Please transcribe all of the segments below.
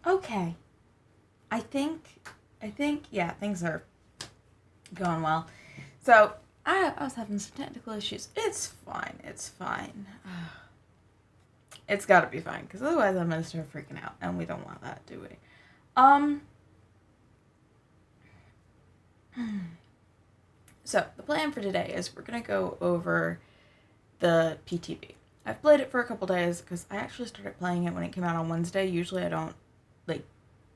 Okay. I think, yeah, things are going well. So, I was having some technical issues. It's fine. It's fine. It's gotta be fine, because otherwise I'm gonna start freaking out, and we don't want that, do we? So, the plan for today is we're gonna go over the PTB. I've played it for a couple days, because I actually started playing it when it came out on Wednesday. Usually I don't, like,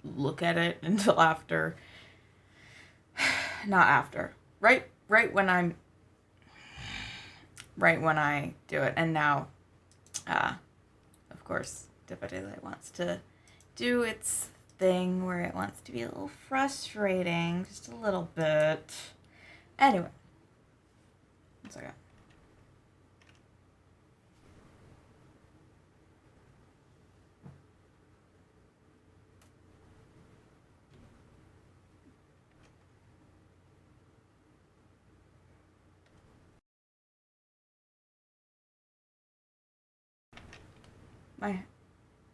look at it until after. Not after. Right when I do it. And now, of course, Kill.the.lights wants to do its thing where it wants to be a little frustrating, just a little bit. Anyway, one second.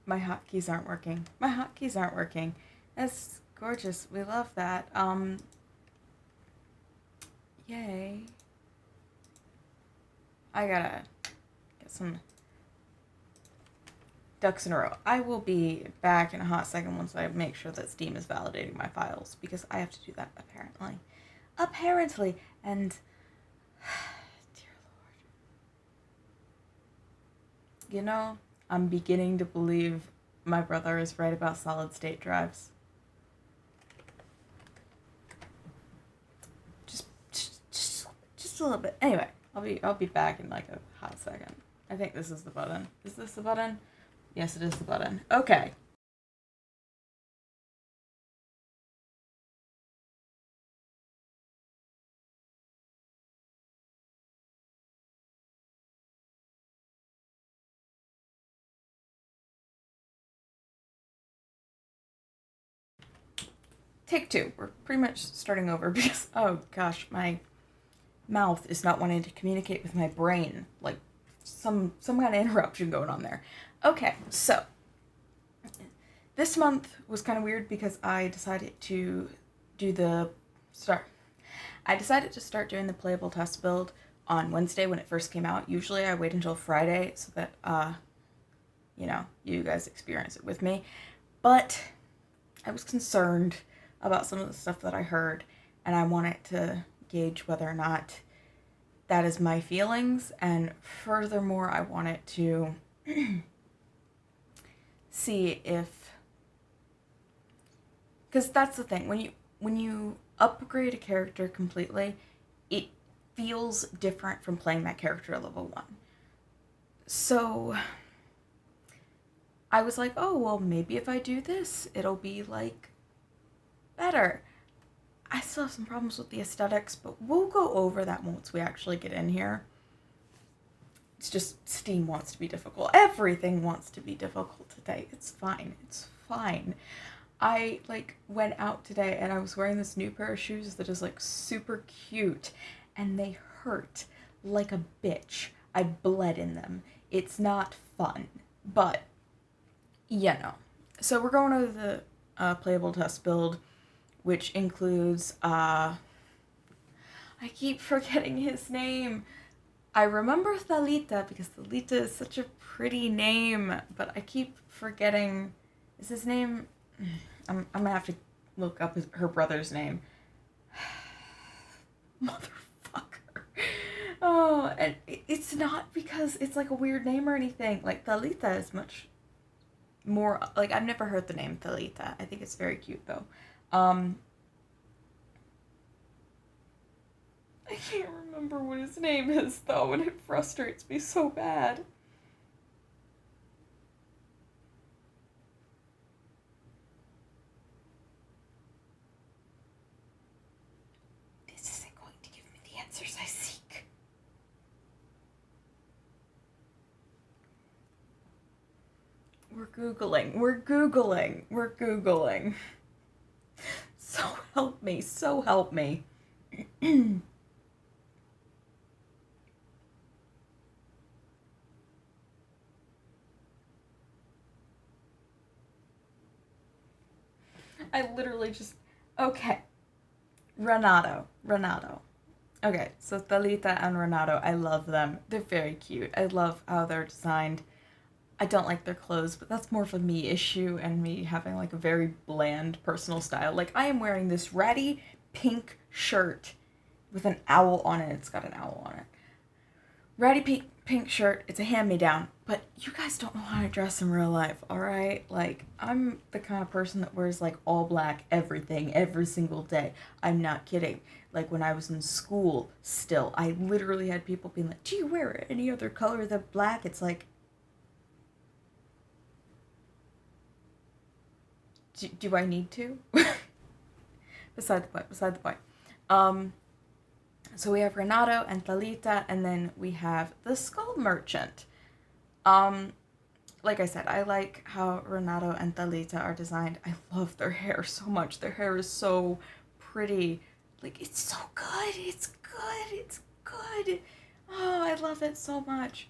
My hotkeys aren't working. My hotkeys aren't working. That's gorgeous. We love that. Yay. I gotta get some ducks in a row. I will be back in a hot second once I make sure that Steam is validating my files, because I have to do that apparently. And dear Lord. You know, I'm beginning to believe my brother is right about solid state drives. Just a little bit. Anyway, I'll be back in like a hot second. I think this is the button. Is this the button? Yes, it is the button. Okay. Take two. We're pretty much starting over because, oh gosh, my mouth is not wanting to communicate with my brain. Like, some kind of interruption going on there. Okay, so this month was kind of weird because I decided to start doing the playable test build on Wednesday when it first came out. Usually I wait until Friday so that you guys experience it with me. But I was concerned about some of the stuff that I heard, and I wanted to gauge whether or not that is my feelings, and furthermore, I wanted to see if, because that's the thing, when you upgrade a character completely, it feels different from playing that character at level 1. So I was like, oh, well, maybe if I do this, it'll be, like, better. I still have some problems with the aesthetics, but we'll go over that once we actually get in here. It's just Steam wants to be difficult. Everything wants to be difficult today. It's fine. It's fine. I, like, went out today and I was wearing this new pair of shoes that is, like, super cute, and they hurt like a bitch. I bled in them. It's not fun, but, So we're going over the playable test build, which includes, I keep forgetting his name. I remember Thalita, because Thalita is such a pretty name, but I keep forgetting, is his name, I'm gonna have to look up her brother's name. Motherfucker. Oh, and it's not because it's like a weird name or anything. Like, Thalita is much more, like, I've never heard the name Thalita. I think it's very cute, though. I can't remember what his name is, though, and it frustrates me so bad. This isn't going to give me the answers I seek. We're Googling. So help me. I literally just... Okay. Renato. Okay, so Thalita and Renato, I love them. They're very cute. I love how they're designed. I don't like their clothes, but that's more of a me issue and me having like a very bland personal style. Like, I am wearing this ratty pink shirt with an owl on it. It's got an owl on it. Ratty pink shirt. It's a hand-me-down. But you guys don't know how to dress in real life, alright? Like, I'm the kind of person that wears like all black everything every single day. I'm not kidding. Like, when I was in school still, I literally had people being like, do you wear any other color than black? It's like, do I need to? Beside the point. So we have Renato and Thalita, and then we have the Skull Merchant. Like I said, I like how Renato and Thalita are designed. I love their hair so much. Their hair is so pretty. Like, it's so good. It's good. It's good. Oh, I love it so much.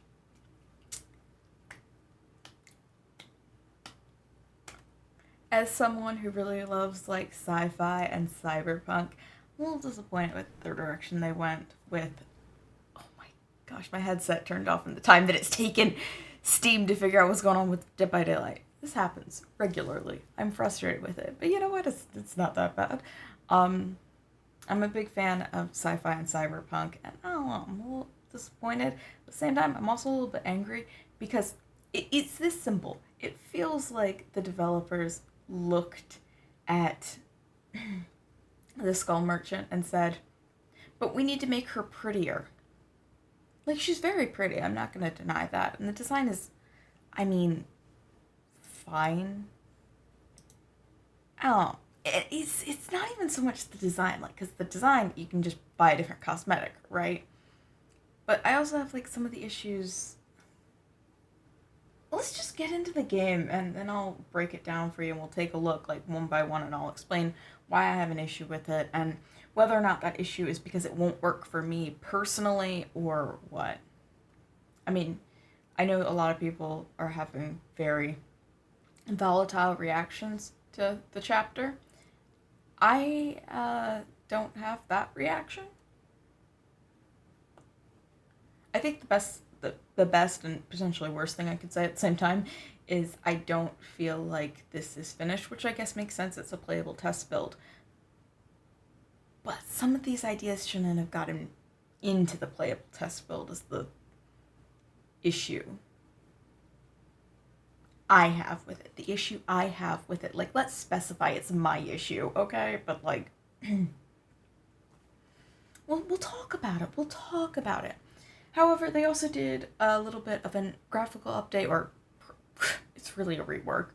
As someone who really loves like sci-fi and cyberpunk, I'm a little disappointed with the direction they went with. Oh my gosh, my headset turned off in the time that it's taken Steam to figure out what's going on with Dead by Daylight. This happens regularly. I'm frustrated with it, but you know what? It's not that bad. I'm a big fan of sci-fi and cyberpunk, and I don't know, I'm a little disappointed. At the same time, I'm also a little bit angry because it's this simple. It feels like the developers looked at the Skull Merchant and said, but we need to make her prettier. Like, she's very pretty, I'm not going to deny that. And the design is, I mean, fine. I don't know. It's not even so much the design, like, because the design, you can just buy a different cosmetic, right? But I also have, like, some of the issues. Let's just get into the game, and then I'll break it down for you, and we'll take a look, like, one by one, and I'll explain why I have an issue with it, and whether or not that issue is because it won't work for me personally, or what. I mean, I know a lot of people are having very volatile reactions to the chapter. I don't have that reaction. I think the best and potentially worst thing I could say at the same time is I don't feel like this is finished, which I guess makes sense. It's a playable test build. But some of these ideas shouldn't have gotten into the playable test build is the issue I have with it. The issue I have with it. Like, let's specify it's my issue, okay? But, like, we'll talk about it. We'll talk about it. However, they also did a little bit of a graphical update, or it's really a rework,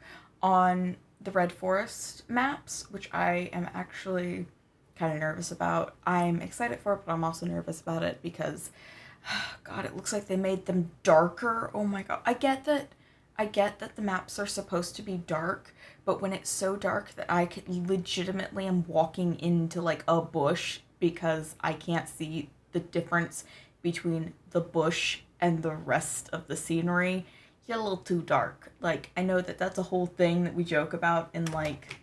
on the Red Forest maps, which I am actually kind of nervous about. I'm excited for it, but I'm also nervous about it because, God, it looks like they made them darker. Oh my God. I get that the maps are supposed to be dark, but when it's so dark that I could legitimately am walking into like a bush because I can't see the difference between the bush and the rest of the scenery, you're a little too dark. Like, I know that that's a whole thing that we joke about in, like,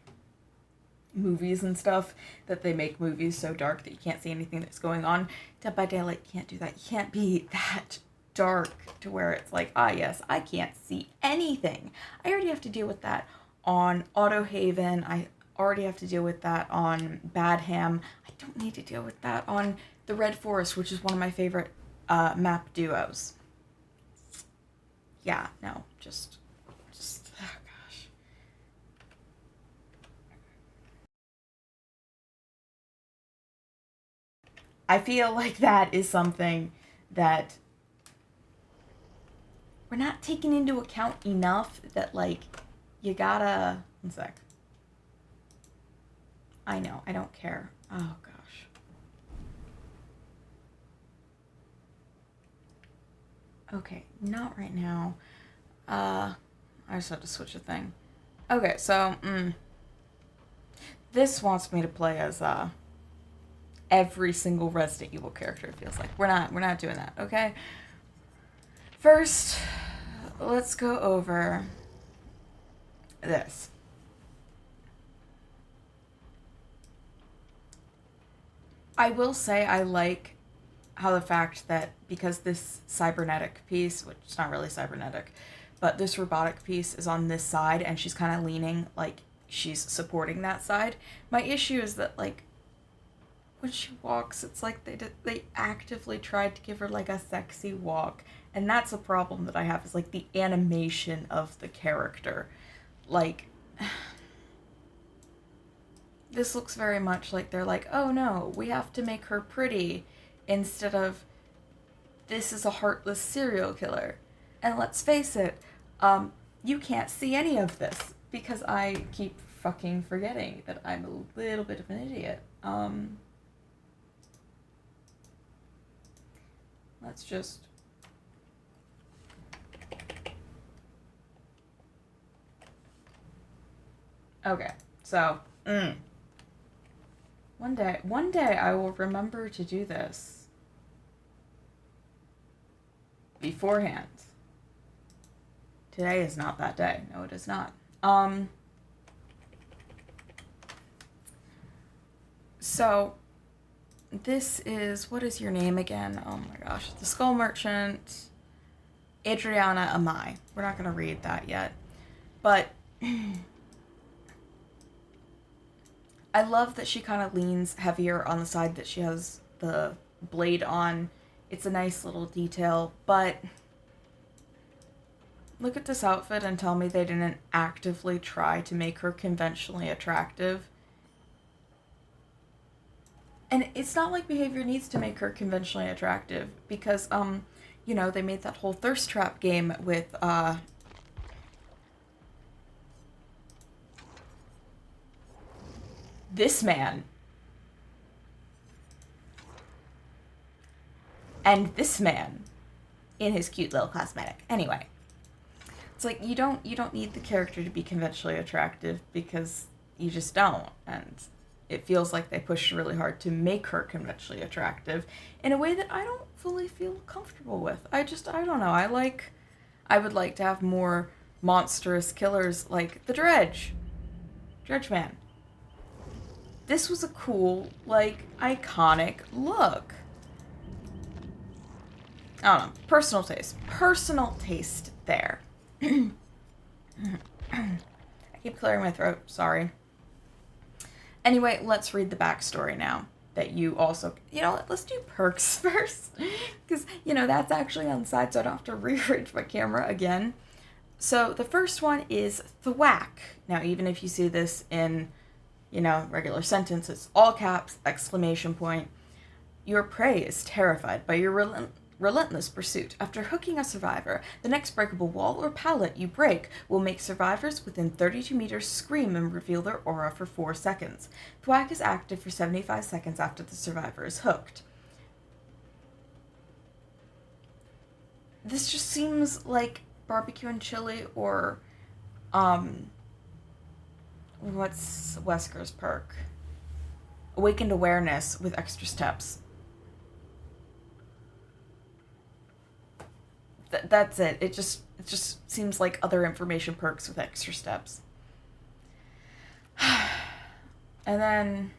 movies and stuff, that they make movies so dark that you can't see anything that's going on. Dead by Daylight can't do that. You can't be that dark to where it's like, ah, yes, I can't see anything. I already have to deal with that on Autohaven. I already have to deal with that on Badham. I don't need to deal with that on the Red Forest, which is one of my favorite map duos. Yeah, no, just, oh gosh. I feel like that is something that we're not taking into account enough, that, like, you gotta, one sec. I know, I don't care. Oh gosh. Okay, not right now. I just have to switch a thing. Okay, so, this wants me to play as, every single Resident Evil character, it feels like. We're not doing that, okay? First, let's go over this. I will say I like how the fact that because this cybernetic piece, which is not really cybernetic, but this robotic piece is on this side and she's kind of leaning like she's supporting that side. My issue is that like when she walks, it's like they actively tried to give her like a sexy walk, and that's a problem that I have is like the animation of the character. Like this looks very much like they're like, oh no, we have to make her pretty instead of this is a heartless serial killer. And let's face it, you can't see any of this because I keep fucking forgetting that I'm a little bit of an idiot. Let's just... Okay, so, one day I will remember to do this beforehand. Today is not that day. No, it is not. So, this is, what is your name again? Oh my gosh, the Skull Merchant, Adriana Amai. We're not going to read that yet. But I love that she kind of leans heavier on the side that she has the blade on. It's a nice little detail, but look at this outfit and tell me they didn't actively try to make her conventionally attractive. And it's not like behavior needs to make her conventionally attractive because, you know, they made that whole thirst trap game with, this man. And this man in his cute little cosmetic. Anyway, it's like you don't need the character to be conventionally attractive because you just don't. And it feels like they pushed really hard to make her conventionally attractive in a way that I don't fully feel comfortable with. I don't know. I would like to have more monstrous killers like the Dredge Man. This was a cool, like, iconic look. I don't know. Personal taste there. I keep clearing my throat. Sorry. Anyway, let's read the backstory now. That you also... You know what? Let's do perks first. Because, you know, that's actually on the side, so I don't have to rearrange my camera again. So, the first one is thwack. Now, even if you see this in, you know, regular sentences, all caps, exclamation point. Your prey is terrified by your relentless pursuit. After hooking a survivor, the next breakable wall or pallet you break will make survivors within 32 meters scream and reveal their aura for 4 seconds. Thwack is active for 75 seconds after the survivor is hooked. This just seems like barbecue and chili or, what's Wesker's perk? Awakened awareness with extra steps. That's it. It just seems like other information perks with extra steps. And then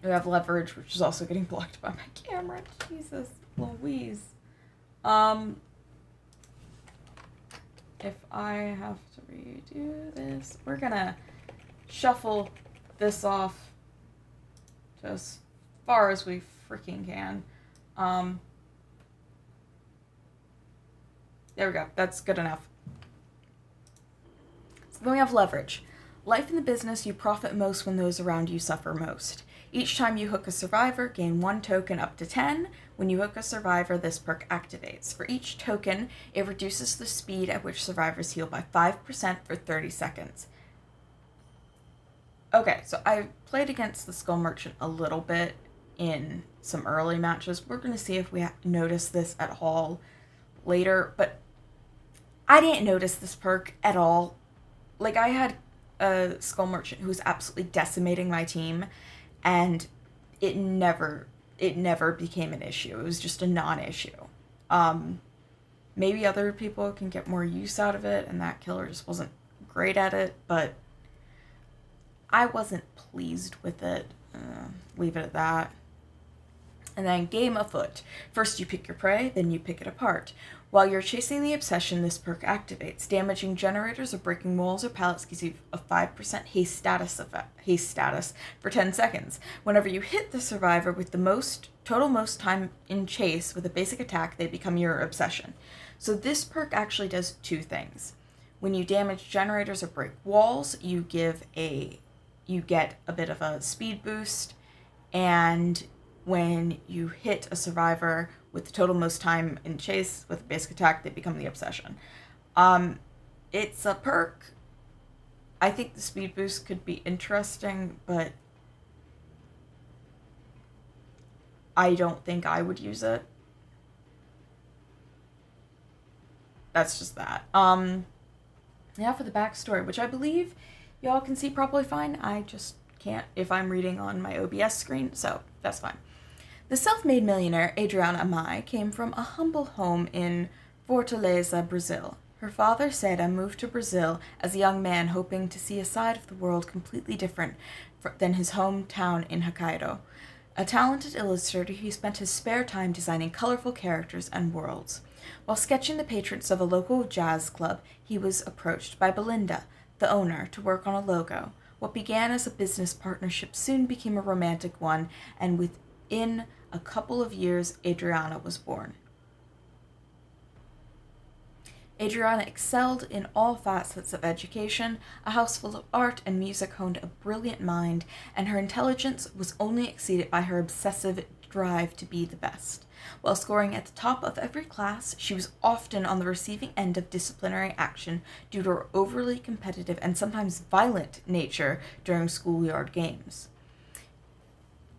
we have leverage, which is also getting blocked by my camera. Jesus Louise. If I have to redo this, we're gonna shuffle this off to as far as we freaking can. There we go. That's good enough. So then we have leverage. Life in the business, you profit most when those around you suffer most. Each time you hook a survivor, gain 1 token up to 10. When you hook a survivor, this perk activates. For each token, it reduces the speed at which survivors heal by 5% for 30 seconds. Okay, so I played against the Skull Merchant a little bit in some early matches. We're going to see if we notice this at all later, but I didn't notice this perk at all. Like, I had a Skull Merchant who was absolutely decimating my team, and it never became an issue. It was just a non-issue. Maybe other people can get more use out of it, and that killer just wasn't great at it, but I wasn't pleased with it. Leave it at that. And then game afoot. First you pick your prey, then you pick it apart. While you're chasing the obsession, this perk activates. Damaging generators or breaking walls or pallets gives you a 5% haste status for 10 seconds. Whenever you hit the survivor with the total most time in chase with a basic attack, they become your obsession. So this perk actually does two things. When you damage generators or break walls, you get a bit of a speed boost, and when you hit a survivor with the total most time in chase with a basic attack, they become the obsession. It's a perk. I think the speed boost could be interesting, but I don't think I would use it. That's just that. Now for the backstory, which I believe y'all can see probably fine. I just can't if I'm reading on my OBS screen, so that's fine. The self-made millionaire Adriana Amai came from a humble home in Fortaleza, Brazil. Her father, Seda, moved to Brazil as a young man hoping to see a side of the world completely different than his hometown in Hokkaido. A talented illustrator, he spent his spare time designing colorful characters and worlds. While sketching the patrons of a local jazz club, he was approached by Belinda, the owner, to work on a logo. What began as a business partnership soon became a romantic one, and within a couple of years, Adriana was born. Adriana excelled in all facets of education. A house full of art and music honed a brilliant mind, and her intelligence was only exceeded by her obsessive drive to be the best. While scoring at the top of every class, she was often on the receiving end of disciplinary action due to her overly competitive and sometimes violent nature during schoolyard games.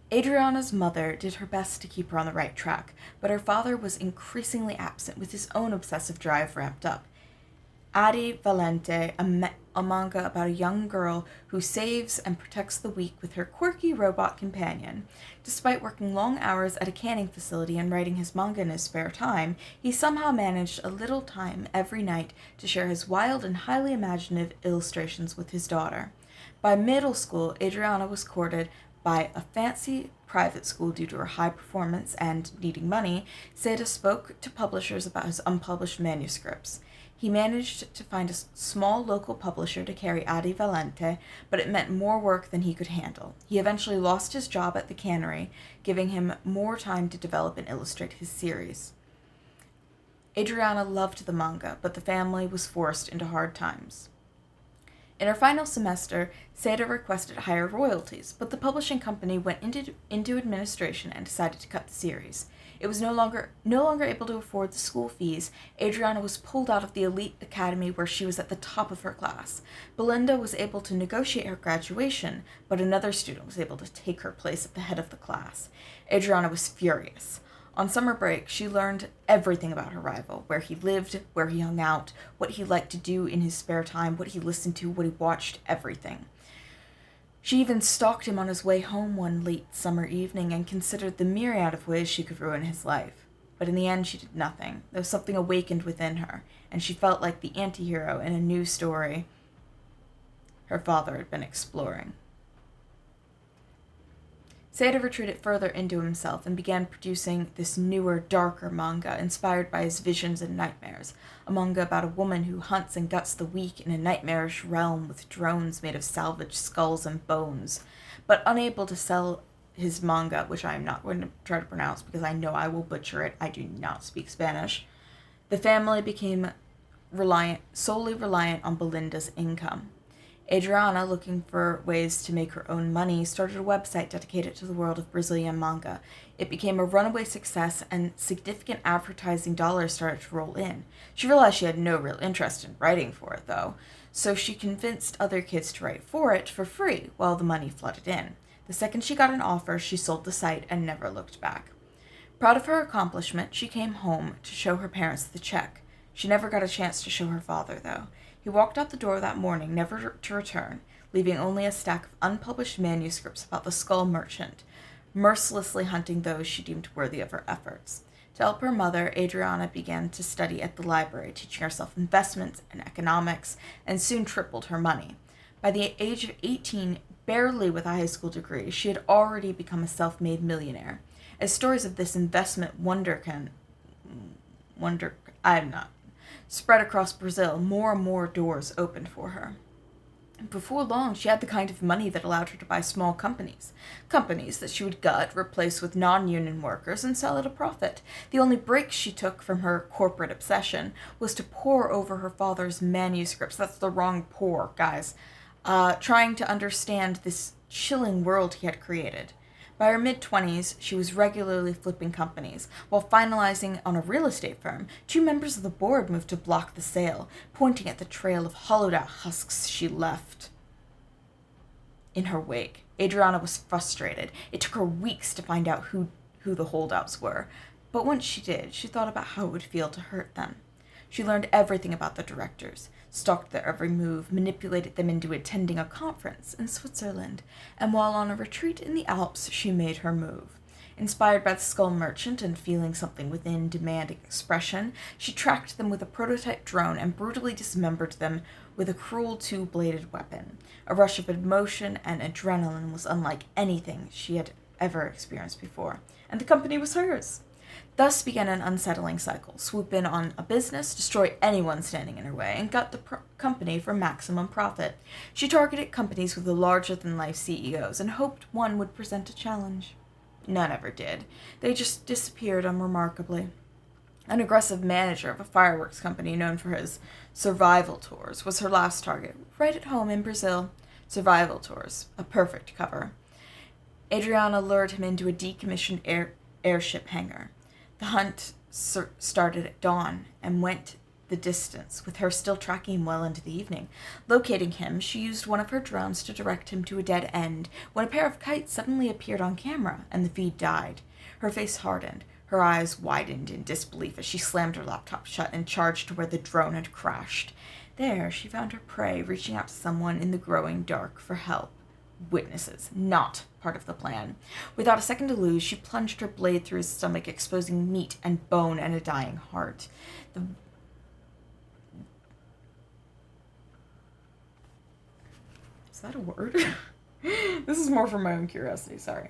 Adriana's mother did her best to keep her on the right track, but her father was increasingly absent with his own obsessive drive ramped up. Adi Valente, a manga about a young girl who saves and protects the weak with her quirky robot companion. Despite working long hours at a canning facility and writing his manga in his spare time, he somehow managed a little time every night to share his wild and highly imaginative illustrations with his daughter. By middle school, Adriana was courted by a fancy private school due to her high performance and needing money. Seda spoke to publishers about his unpublished manuscripts. He managed to find a small local publisher to carry Adi Valente, but it meant more work than he could handle. He eventually lost his job at the cannery, giving him more time to develop and illustrate his series. Adriana loved the manga, but the family was forced into hard times. In her final semester, Seda requested higher royalties, but the publishing company went into administration and decided to cut the series. It was no longer able to afford the school fees. Adriana was pulled out of the elite academy where she was at the top of her class. Belinda was able to negotiate her graduation, but another student was able to take her place at the head of the class. Adriana was furious. On summer break, she learned everything about her rival, where he lived, where he hung out, what he liked to do in his spare time, what he listened to, what he watched, everything. She even stalked him on his way home one late summer evening and considered the myriad of ways she could ruin his life. But in the end, she did nothing. There was something awakened within her, and she felt like the anti-hero in a new story her father had been exploring. Seda retreated further into himself and began producing this newer, darker manga inspired by his visions and nightmares, a manga about a woman who hunts and guts the weak in a nightmarish realm with drones made of salvaged skulls and bones. But unable to sell his manga, which I am not going to try to pronounce because I know I will butcher it, I do not speak Spanish, the family became solely reliant on Belinda's income. Adriana, looking for ways to make her own money, started a website dedicated to the world of Brazilian manga. It became a runaway success, and significant advertising dollars started to roll in. She realized she had no real interest in writing for it, though, so she convinced other kids to write for it for free while the money flooded in. The second she got an offer, she sold the site and never looked back. Proud of her accomplishment, she came home to show her parents the check. She never got a chance to show her father, though. He walked out the door that morning, never to return, leaving only a stack of unpublished manuscripts about the Skull Merchant, mercilessly hunting those she deemed worthy of her efforts. To help her mother, Adriana began to study at the library, teaching herself investments and economics, and soon tripled her money. By the age of 18, barely with a high school degree, she had already become a self-made millionaire. As stories of this investment I'm not, spread across Brazil, more and more doors opened for her. Before long, she had the kind of money that allowed her to buy small companies. Companies that she would gut, replace with non-union workers, and sell at a profit. The only break she took from her corporate obsession was to pore over her father's manuscripts. That's the wrong pour, guys. Trying to understand this chilling world he had created. By her mid-20s, she was regularly flipping companies. While finalizing on a real estate firm, 2 members of the board moved to block the sale, pointing at the trail of hollowed-out husks she left in her wake. Adriana was frustrated. It took her weeks to find out who the holdouts were. But once she did, she thought about how it would feel to hurt them. She learned everything about the directors, stalked their every move, manipulated them into attending a conference in Switzerland, and while on a retreat in the Alps, she made her move. Inspired by the Skull Merchant and feeling something within demanding expression, she tracked them with a prototype drone and brutally dismembered them with a cruel 2-bladed weapon. A rush of emotion and adrenaline was unlike anything she had ever experienced before, and the company was hers. Thus began an unsettling cycle. Swoop in on a business, destroy anyone standing in her way, and gut the company for maximum profit. She targeted companies with the larger-than-life CEOs and hoped one would present a challenge. None ever did. They just disappeared unremarkably. An aggressive manager of a fireworks company known for his survival tours was her last target, right at home in Brazil. Survival tours, a perfect cover. Adriana lured him into a decommissioned airship hangar. The hunt started at dawn and went the distance, with her still tracking well into the evening. Locating him, she used one of her drones to direct him to a dead end, when a pair of kites suddenly appeared on camera, and the feed died. Her face hardened. Her eyes widened in disbelief as she slammed her laptop shut and charged to where the drone had crashed. There, she found her prey, reaching out to someone in the growing dark for help. Witnesses, not part of the plan. Without a second to lose, she plunged her blade through his stomach, exposing meat and bone and a dying heart. Is that a word? This is more for my own curiosity, sorry.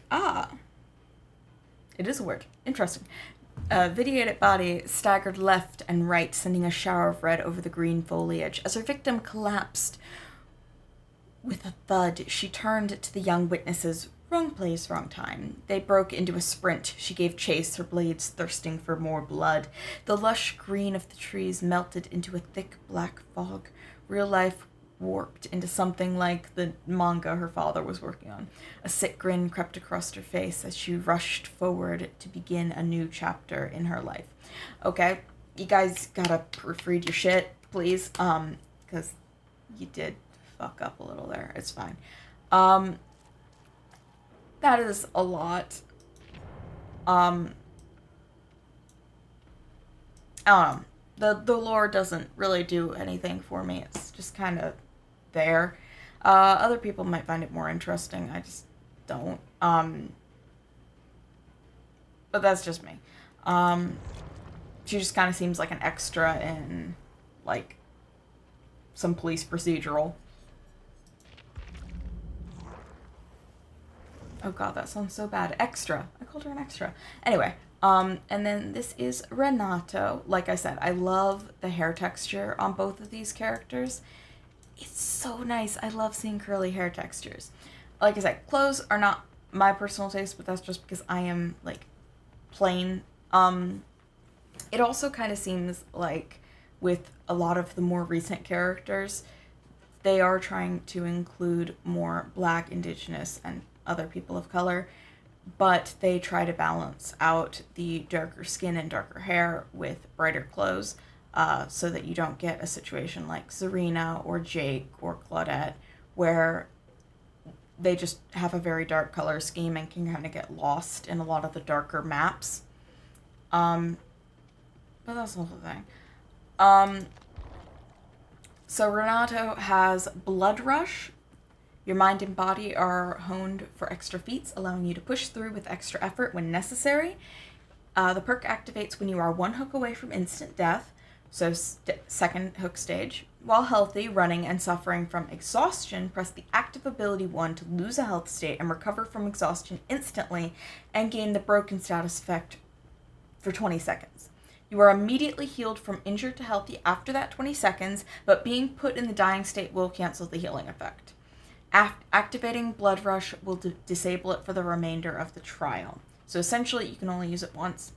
Ah, it is a word. Interesting. A vidiated body staggered left and right, sending a shower of red over the green foliage. As her victim collapsed with a thud, she turned to the young witnesses. Wrong place, wrong time. They broke into a sprint. She gave chase, her blades thirsting for more blood. The lush green of the trees melted into a thick black fog. Real life warped into something like the manga her father was working on. A sick grin crept across her face as she rushed forward to begin a new chapter in her life. Okay, you guys gotta proofread your shit, please, because you did fuck up a little there. It's fine. That is a lot. I don't know. The lore doesn't really do anything for me. It's just kind of there. Other people might find it more interesting. I just don't. But that's just me. She just kind of seems like an extra in, like, some police procedural. Oh god, that sounds so bad. Extra. I called her an extra. Anyway, and then this is Renato. Like I said, I love the hair texture on both of these characters. It's so nice. I love seeing curly hair textures. Like I said, clothes are not my personal taste, but that's just because I am, like, plain. It also kind of seems like with a lot of the more recent characters, they are trying to include more Black, Indigenous, and other people of color, but they try to balance out the darker skin and darker hair with brighter clothes, so that you don't get a situation like Serena or Jake or Claudette, where they just have a very dark color scheme and can kind of get lost in a lot of the darker maps. But that's the whole thing. So Renato has Blood Rush. Your mind and body are honed for extra feats, allowing you to push through with extra effort when necessary. The perk activates when you are one hook away from instant death, so second hook stage. While healthy, running, and suffering from exhaustion, press the active ability 1 to lose a health state and recover from exhaustion instantly and gain the broken status effect for 20 seconds. You are immediately healed from injured to healthy after that 20 seconds, but being put in the dying state will cancel the healing effect. Activating Blood Rush will disable it for the remainder of the trial. So essentially, you can only use it once.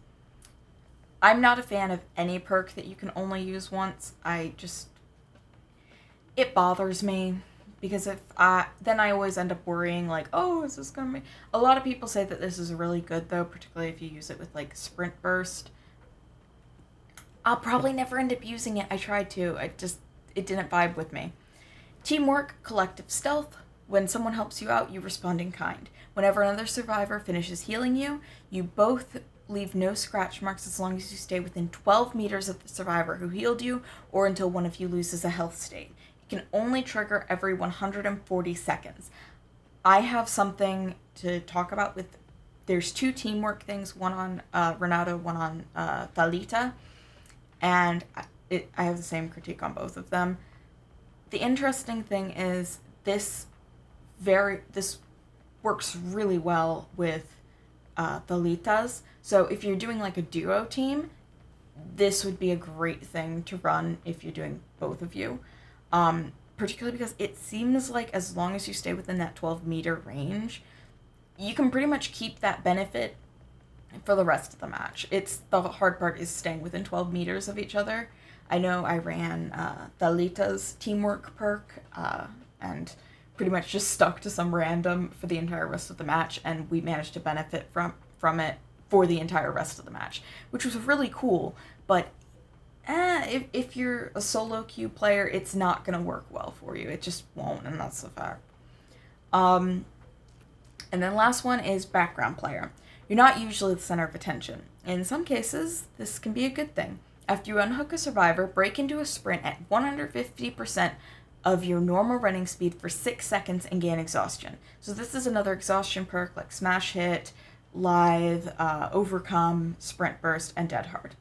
I'm not a fan of any perk that you can only use once. It bothers me, because then I always end up worrying, like, oh, is this gonna be... A lot of people say that this is really good, though, particularly if you use it with, like, Sprint Burst. I'll probably never end up using it. I tried to. It didn't vibe with me. Teamwork, collective stealth. When someone helps you out, you respond in kind. Whenever another survivor finishes healing you, you both leave no scratch marks as long as you stay within 12 meters of the survivor who healed you, or until one of you loses a health state. It can only trigger every 140 seconds. I have something to talk about with... There's 2 teamwork things, one on Renato, one on Thalita, and I have the same critique on both of them. The interesting thing is this works really well with Thalita's. So if you're doing like a duo team, this would be a great thing to run if you're doing both of you. Particularly because it seems like as long as you stay within that 12-meter range, you can pretty much keep that benefit for the rest of the match. The hard part is staying within 12 meters of each other. I know I ran Thalita's teamwork perk and pretty much just stuck to some random for the entire rest of the match, and we managed to benefit from it for the entire rest of the match, which was really cool. But if you're a solo queue player, it's not going to work well for you. It just won't, and that's the fact. And then last one is background player. You're not usually the center of attention. In some cases, this can be a good thing. After you unhook a survivor, break into a sprint at 150% of your normal running speed for 6 seconds and gain exhaustion. So this is another exhaustion perk like Smash Hit, Lithe, Overcome, Sprint Burst, and Dead Hard.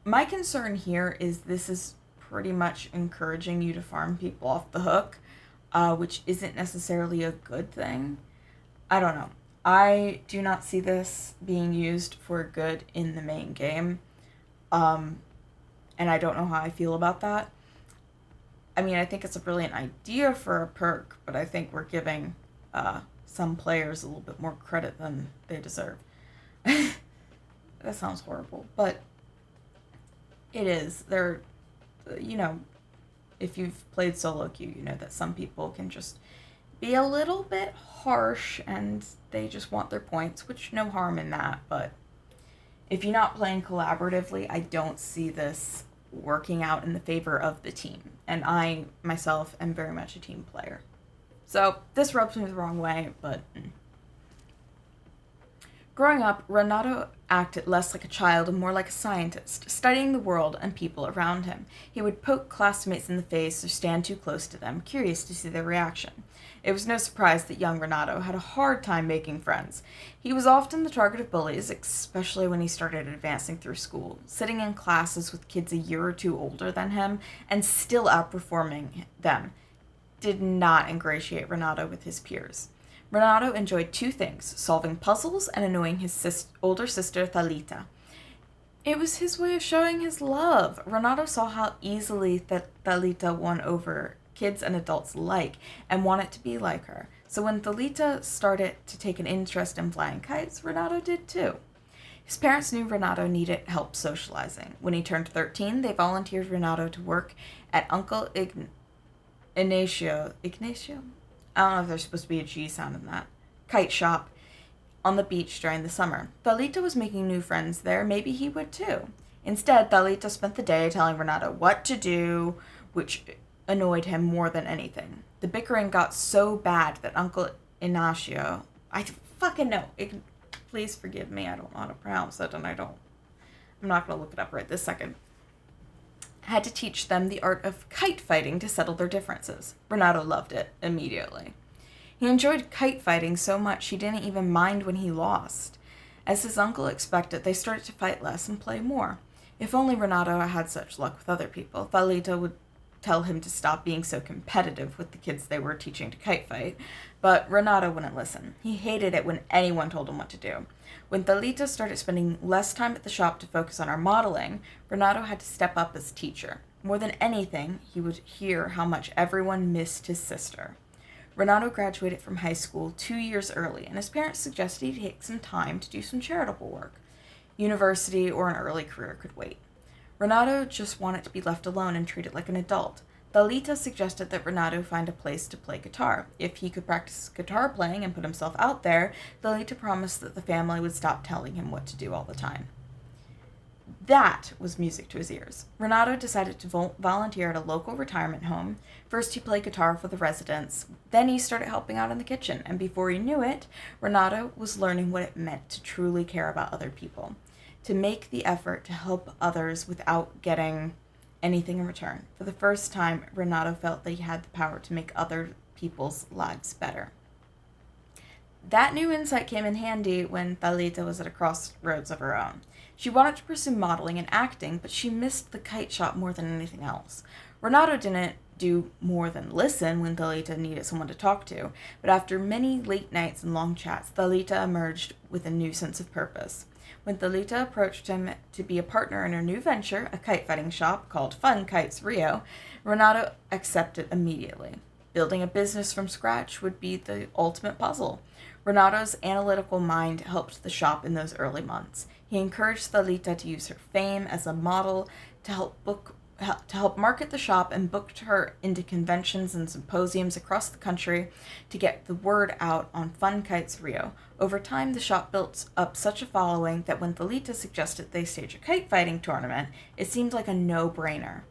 My concern here is this is pretty much encouraging you to farm people off the hook, which isn't necessarily a good thing. I don't know. I do not see this being used for good in the main game. And I don't know how I feel about that. I mean, I think it's a brilliant idea for a perk, but I think we're giving some players a little bit more credit than they deserve. That sounds horrible, but it is. If you've played solo queue, you know that some people can just be a little bit harsh and they just want their points, which no harm in that, but if you're not playing collaboratively, I don't see this working out in the favor of the team. And I, myself, am very much a team player. So this rubs me the wrong way, but... Growing up, Renato acted less like a child and more like a scientist, studying the world and people around him. He would poke classmates in the face or stand too close to them, curious to see their reaction. It was no surprise that young Renato had a hard time making friends. He was often the target of bullies, especially when he started advancing through school, sitting in classes with kids a year or two older than him and still outperforming them did not ingratiate Renato with his peers. Renato enjoyed 2 things, solving puzzles and annoying his older sister Thalita. It was his way of showing his love. Renato saw how easily Thalita won over kids and adults alike and wanted to be like her. So when Thalita started to take an interest in flying kites, Renato did too. His parents knew Renato needed help socializing. When he turned 13, they volunteered Renato to work at Uncle Ignacio? I don't know if there's supposed to be a G sound in that. Kite shop on the beach during the summer. Thalita was making new friends there. Maybe he would too. Instead, Thalita spent the day telling Renato what to do, which annoyed him more than anything. The bickering got so bad that Uncle Ignacio... I fucking know. Please forgive me. I don't know how to pronounce it, and I'm not going to look it up right this second. had to teach them the art of kite fighting to settle their differences. Renato loved it immediately. He enjoyed kite fighting so much he didn't even mind when he lost. As his uncle expected, they started to fight less and play more. If only Renato had such luck with other people, Thalita would tell him to stop being so competitive with the kids they were teaching to kite fight, but Renato wouldn't listen. He hated it when anyone told him what to do. When Thalita started spending less time at the shop to focus on her modeling, Renato had to step up as teacher. More than anything, he would hear how much everyone missed his sister. Renato graduated from high school 2 years early, and his parents suggested he take some time to do some charitable work. University or an early career could wait. Renato just wanted to be left alone and treated like an adult. Thalita suggested that Renato find a place to play guitar. If he could practice guitar playing and put himself out there, Thalita promised that the family would stop telling him what to do all the time. That was music to his ears. Renato decided to volunteer at a local retirement home. First, he played guitar for the residents. Then he started helping out in the kitchen. And before he knew it, Renato was learning what it meant to truly care about other people, to make the effort to help others without getting anything in return. For the first time, Renato felt that he had the power to make other people's lives better. That new insight came in handy when Thalita was at a crossroads of her own. She wanted to pursue modeling and acting, but she missed the kite shop more than anything else. Renato didn't do more than listen when Thalita needed someone to talk to, but after many late nights and long chats, Thalita emerged with a new sense of purpose. When Thalita approached him to be a partner in her new venture, a kite fighting shop called Fun Kites Rio, Renato accepted immediately. Building a business from scratch would be the ultimate puzzle. Renato's analytical mind helped the shop in those early months. He encouraged Thalita to use her fame as a model to help market the shop, and booked her into conventions and symposiums across the country to get the word out on Fun Kites Rio. Over time, the shop built up such a following that when Thalita suggested they stage a kite fighting tournament, it seemed like a no-brainer.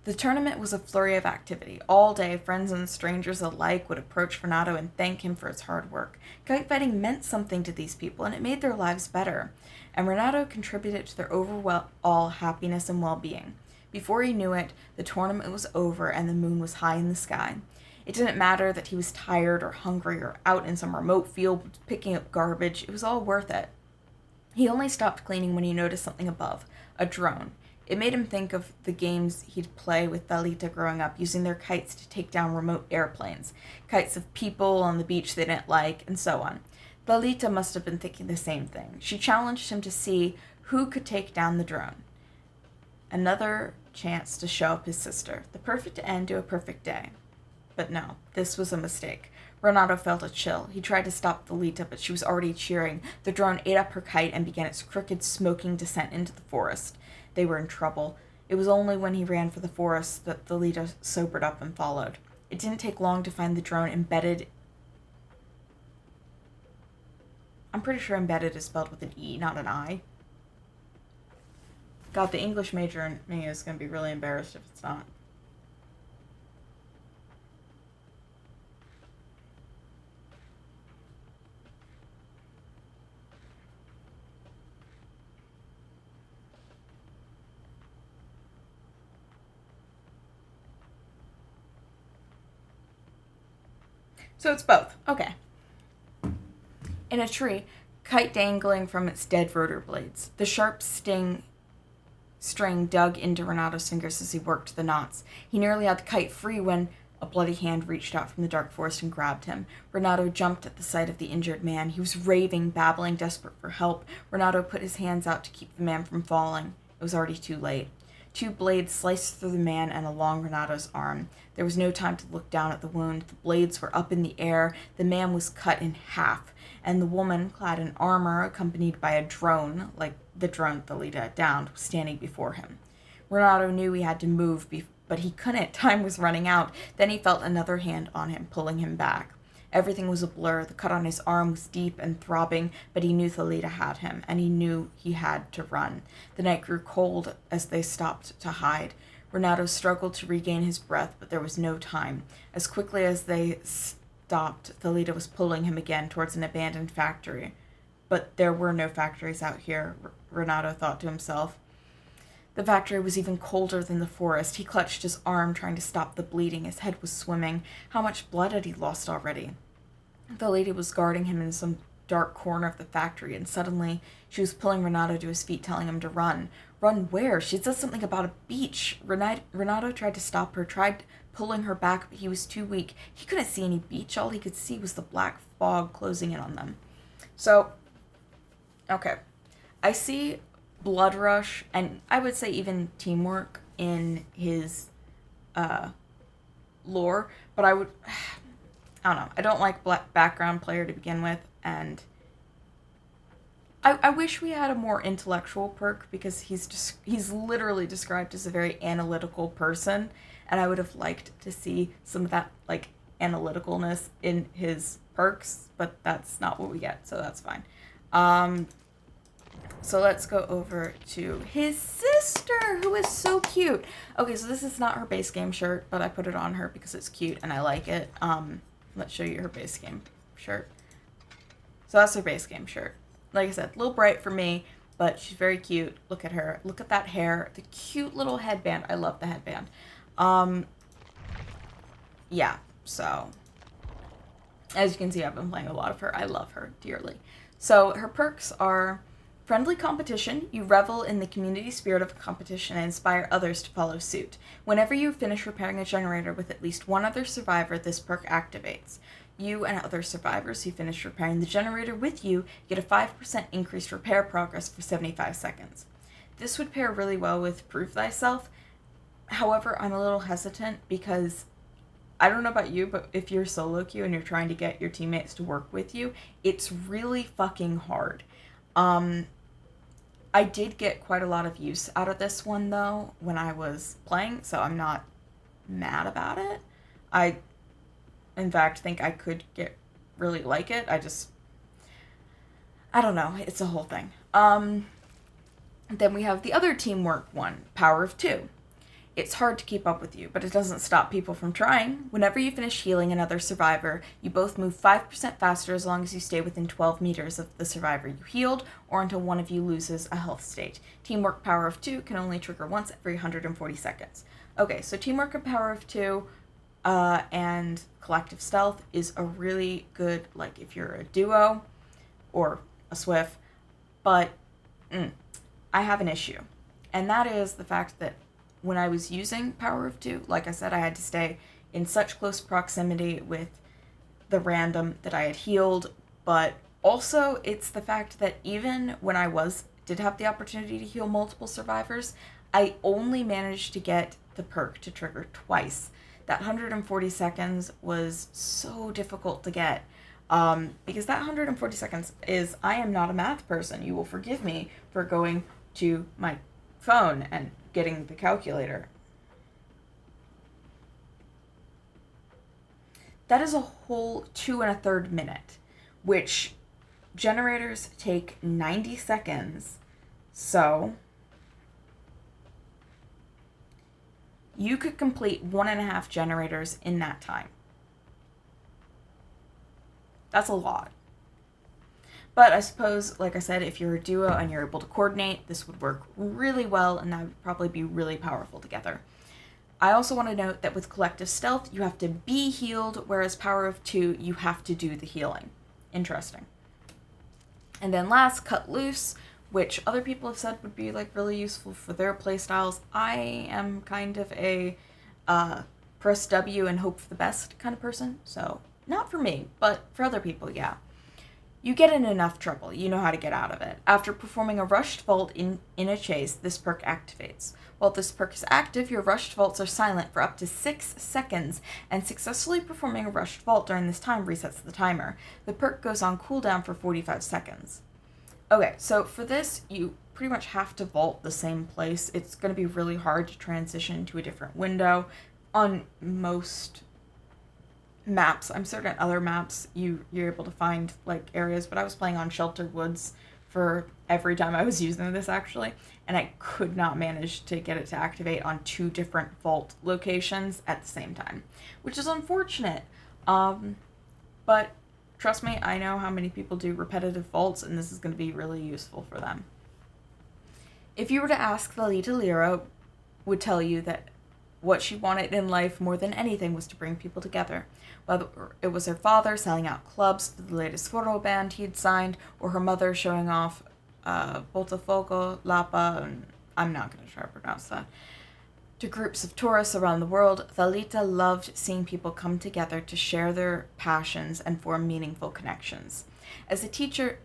The tournament was a flurry of activity. All day, friends and strangers alike would approach Renato and thank him for his hard work. Kite fighting meant something to these people, and it made their lives better. And Renato contributed to their overall happiness and well-being. Before he knew it, the tournament was over and the moon was high in the sky. It didn't matter that he was tired or hungry or out in some remote field picking up garbage. It was all worth it. He only stopped cleaning when he noticed something above, a drone. It made him think of the games he'd play with Thalita growing up, using their kites to take down remote airplanes, kites of people on the beach they didn't like, and so on. Thalita must have been thinking the same thing. She challenged him to see who could take down the drone. Another chance to show up his sister. The perfect end to a perfect day. But no, this was a mistake. Renato felt a chill. He tried to stop Thalita, but she was already cheering. The drone ate up her kite and began its crooked, smoking descent into the forest. They were in trouble. It was only when he ran for the forest that Thalita sobered up and followed. It didn't take long to find the drone embedded. I'm pretty sure embedded is spelled with an E, not an I. God, the English major in me is going to be really embarrassed if it's not. So it's both. Okay. In a tree, kite dangling from its dead rotor blades. The sharp string dug into Renato's fingers as he worked the knots. He nearly had the kite free when a bloody hand reached out from the dark forest and grabbed him. Renato jumped at the sight of the injured man. He was raving, babbling, desperate for help. Renato put his hands out to keep the man from falling. It was already too late. 2 blades sliced through the man and along Renato's arm. There was no time to look down at the wound. The blades were up in the air. The man was cut in half, and the woman, clad in armor, accompanied by a drone, like the drone Thalita had downed, was standing before him. Renato knew he had to move, but he couldn't. Time was running out. Then he felt another hand on him, pulling him back. Everything was a blur. The cut on his arm was deep and throbbing, but he knew Thalita had him, and he knew he had to run. The night grew cold as they stopped to hide. Renato struggled to regain his breath, but there was no time. As quickly as they stopped, Thalita was pulling him again towards an abandoned factory. But there were no factories out here, Renato thought to himself. The factory was even colder than the forest. He clutched his arm, trying to stop the bleeding. His head was swimming. How much blood had he lost already? The lady was guarding him in some dark corner of the factory, and suddenly she was pulling Renato to his feet, telling him to run. Run where? She'd said something about a beach. Renato tried to stop her, tried pulling her back, but he was too weak. He couldn't see any beach. All he could see was the black fog closing in on them. So, okay. I see blood rush, and I would say even teamwork in his lore, but I don't know. I don't like black background player to begin with, and I wish we had a more intellectual perk, because he's literally described as a very analytical person, and I would have liked to see some of that, like, analyticalness in his perks, but that's not what we get, so that's fine. So let's go over to his sister, who is so cute. Okay, so this is not her base game shirt, but I put it on her because it's cute and I like it. Let's show you her base game shirt. So that's her base game shirt. Like I said, a little bright for me, but she's very cute. Look at her. Look at that hair. The cute little headband. I love the headband. Yeah, so as you can see, I've been playing a lot of her. I love her dearly. So her perks are friendly competition. You revel in the community spirit of competition and inspire others to follow suit. Whenever you finish repairing a generator with at least one other survivor, this perk activates. You and other survivors who finish repairing the generator with you get a 5% increased repair progress for 75 seconds. This would pair really well with Prove Thyself. However, I'm a little hesitant because I don't know about you, but if you're solo queue and you're trying to get your teammates to work with you, it's really fucking hard. I did get quite a lot of use out of this one, though, when I was playing, so I'm not mad about it. I, in fact, think I could really like it. I don't know. It's a whole thing. Then we have the other teamwork one, Power of Two. It's hard to keep up with you, but it doesn't stop people from trying. Whenever you finish healing another survivor, you both move 5% faster as long as you stay within 12 meters of the survivor you healed, or until one of you loses a health state. Teamwork Power of 2 can only trigger once every 140 seconds. Okay, so Teamwork and Power of 2 and Collective Stealth is a really good, like, if you're a duo or a Swift, but I have an issue, and that is the fact that when I was using Power of Two, like I said, I had to stay in such close proximity with the random that I had healed, but also it's the fact that even when I did have the opportunity to heal multiple survivors, I only managed to get the perk to trigger twice. That 140 seconds was so difficult to get, because that 140 seconds is, I am not a math person. You will forgive me for going to my phone and getting the calculator. That is a whole 2 1/3 minute, which generators take 90 seconds. So you could complete 1.5 generators in that time. That's a lot. But I suppose, like I said, if you're a duo and you're able to coordinate, this would work really well, and that would probably be really powerful together. I also want to note that with Collective Stealth, you have to be healed, whereas Power of Two, you have to do the healing. Interesting. And then last, Cut Loose, which other people have said would be, like, really useful for their playstyles. I am kind of a press W and hope for the best kind of person, so not for me, but for other people, yeah. You get in enough trouble, you know how to get out of it. After performing a rushed vault in a chase, this perk activates. While this perk is active, your rushed vaults are silent for up to 6 seconds, and successfully performing a rushed vault during this time resets the timer. The perk goes on cooldown for 45 seconds. Okay, so for this, you pretty much have to vault the same place. It's going to be really hard to transition to a different window on most maps. I'm certain other maps you're able to find, like, areas, but I was playing on Sheltered Woods for every time I was using this, actually, and I could not manage to get it to activate on 2 different vault locations at the same time, which is unfortunate. But trust me, I know how many people do repetitive vaults, and this is going to be really useful for them. If you were to ask Thalita, Lyra would tell you that what she wanted in life more than anything was to bring people together. Whether it was her father selling out clubs for the latest photo band he'd signed, or her mother showing off Botafogo, Lapa, and I'm not going to try to pronounce that, to groups of tourists around the world, Thalita loved seeing people come together to share their passions and form meaningful connections. As a teenager,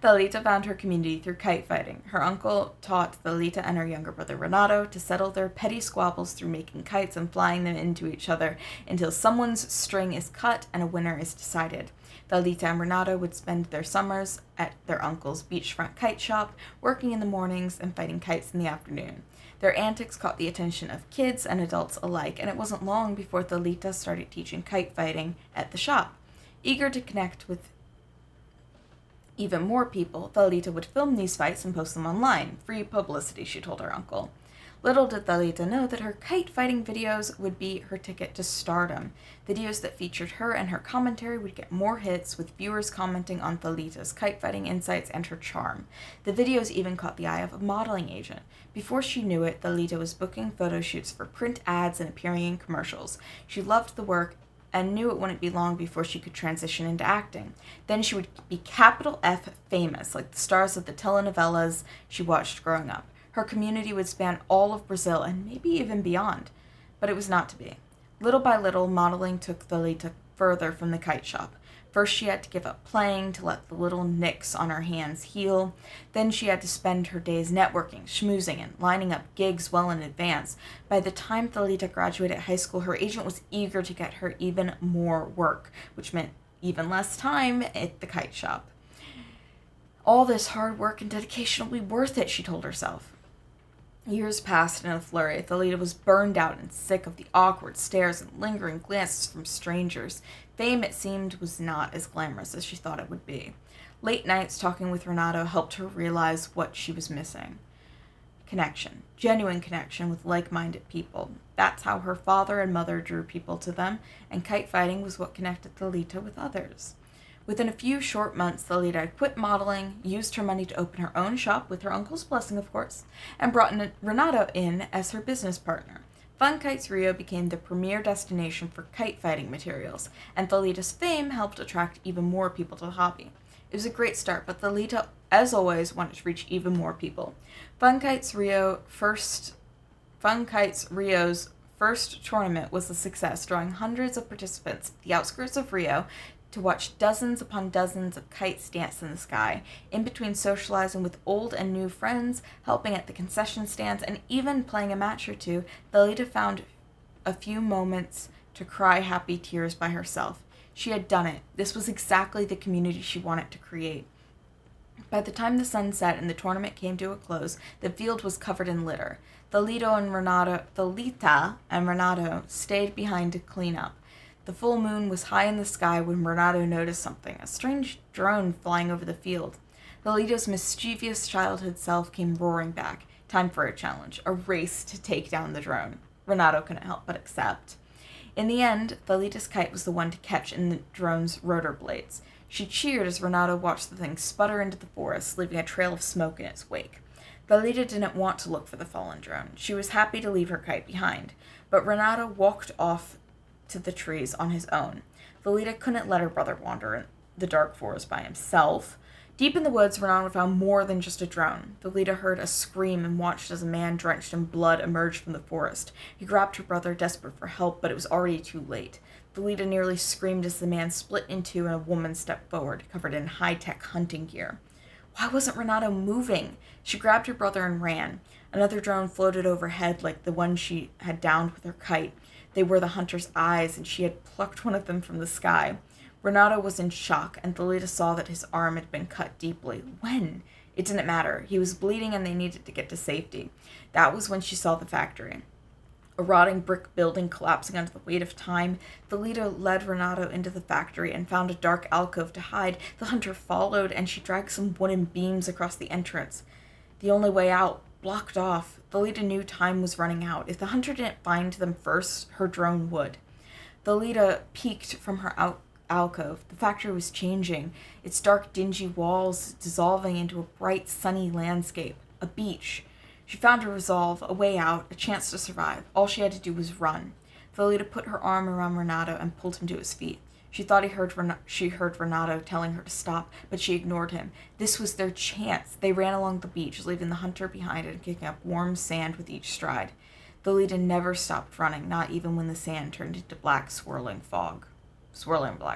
Thalita found her community through kite fighting. Her uncle taught Thalita and her younger brother Renato to settle their petty squabbles through making kites and flying them into each other until someone's string is cut and a winner is decided. Thalita and Renato would spend their summers at their uncle's beachfront kite shop, working in the mornings and fighting kites in the afternoon. Their antics caught the attention of kids and adults alike, and it wasn't long before Thalita started teaching kite fighting at the shop. Eager to connect with even more people, Thalita would film these fights and post them online. Free publicity, she told her uncle. Little did Thalita know that her kite fighting videos would be her ticket to stardom. Videos that featured her and her commentary would get more hits, with viewers commenting on Thalita's kite fighting insights and her charm. The videos even caught the eye of a modeling agent. Before she knew it, Thalita was booking photo shoots for print ads and appearing in commercials. She loved the work and knew it wouldn't be long before she could transition into acting. Then she would be capital F famous, like the stars of the telenovelas she watched growing up. Her community would span all of Brazil and maybe even beyond. But it was not to be. Little by little, modeling took Thalita further from the kite shop. First, she had to give up playing to let the little nicks on her hands heal. Then she had to spend her days networking, schmoozing, and lining up gigs well in advance. By the time Thalita graduated high school, her agent was eager to get her even more work, which meant even less time at the kite shop. All this hard work and dedication will be worth it, she told herself. Years passed in a flurry. Thalita was burned out and sick of the awkward stares and lingering glances from strangers. Fame, it seemed, was not as glamorous as she thought it would be. Late nights talking with Renato helped her realize what she was missing. Connection. Genuine connection with like-minded people. That's how her father and mother drew people to them, and kite fighting was what connected Thalita with others. Within a few short months, Thalita quit modeling, used her money to open her own shop, with her uncle's blessing, of course, and brought Renato in as her business partner. Fun Kites Rio became the premier destination for kite fighting materials, and Thalita's fame helped attract even more people to the hobby. It was a great start, but Thalita, as always, wanted to reach even more people. Fun Kites Rio's first tournament was a success, drawing hundreds of participants at the outskirts of Rio to watch dozens upon dozens of kites dance in the sky, in between socializing with old and new friends, helping at the concession stands, and even playing a match or two. Thalita found a few moments to cry happy tears by herself. She had done it. This was exactly the community she wanted to create. By the time the sun set and the tournament came to a close, the field was covered in litter. Thalita and Renato stayed behind to clean up. The full moon was high in the sky when Renato noticed something, a strange drone flying over the field. Thalita's mischievous childhood self came roaring back. Time for a challenge, a race to take down the drone. Renato couldn't help but accept. In the end, Thalita's kite was the one to catch in the drone's rotor blades. She cheered as Renato watched the thing sputter into the forest, leaving a trail of smoke in its wake. Thalita didn't want to look for the fallen drone. She was happy to leave her kite behind, but Renato walked off to the trees on his own. Thalita couldn't let her brother wander in the dark forest by himself. Deep in the woods, Renato found more than just a drone. Thalita heard a scream and watched as a man drenched in blood emerged from the forest. He grabbed her brother, desperate for help, but it was already too late. Thalita nearly screamed as the man split in two and a woman stepped forward, covered in high-tech hunting gear. Why wasn't Renato moving? She grabbed her brother and ran. Another drone floated overhead like the one she had downed with her kite. They were the hunter's eyes, and she had plucked one of them from the sky. Renato was in shock, and Thalita saw that his arm had been cut deeply. When? It didn't matter. He was bleeding, and they needed to get to safety. That was when she saw the factory. A rotting brick building collapsing under the weight of time. Thalita led Renato into the factory and found a dark alcove to hide. The hunter followed, and she dragged some wooden beams across the entrance. The only way out, blocked off. Thalita knew time was running out. If the hunter didn't find them first, her drone would. Thalita peeked from her alcove. The factory was changing, its dark, dingy walls dissolving into a bright, sunny landscape, a beach. She found her resolve, a way out, a chance to survive. All she had to do was run. Thalita put her arm around Renato and pulled him to his feet. She thought she heard Renato telling her to stop, but she ignored him. This was their chance. They ran along the beach, leaving the hunter behind and kicking up warm sand with each stride. Thalita never stopped running, not even when the sand turned into black swirling black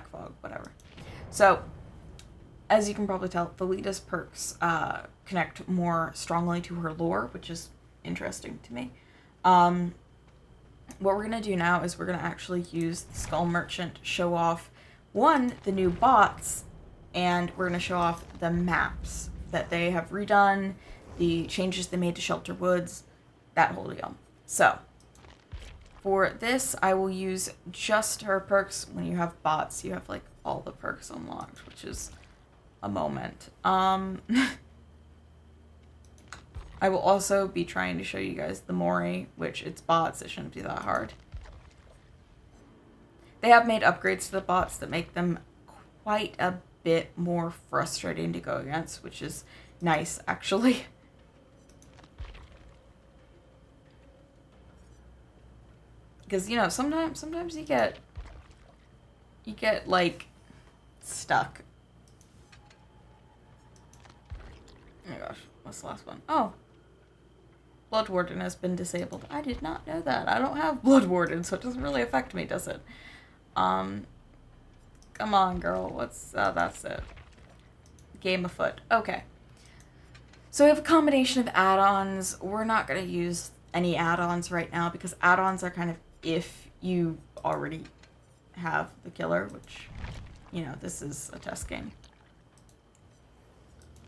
fog, whatever. So, as you can probably tell, Thalita's perks connect more strongly to her lore, which is interesting to me. What we're going to do now is we're going to actually use the Skull Merchant to show off, one, the new bots, and we're going to show off the maps that they have redone, the changes they made to Shelter Woods, that whole deal. So, for this, I will use just her perks. When you have bots, you have, like, all the perks unlocked, which is a moment. I will also be trying to show you guys the Mori, which it's bots. It shouldn't be that hard. They have made upgrades to the bots that make them quite a bit more frustrating to go against, which is nice, actually. Because, you know, sometimes you get like stuck. Oh my gosh, what's the last one? Oh. Blood Warden has been disabled. I did not know that. I don't have Blood Warden, so it doesn't really affect me, does it? Come on, girl. That's it. Game afoot. Okay. So we have a combination of add-ons. We're not going to use any add-ons right now because add-ons are kind of if you already have the killer, which, you know, this is a test game.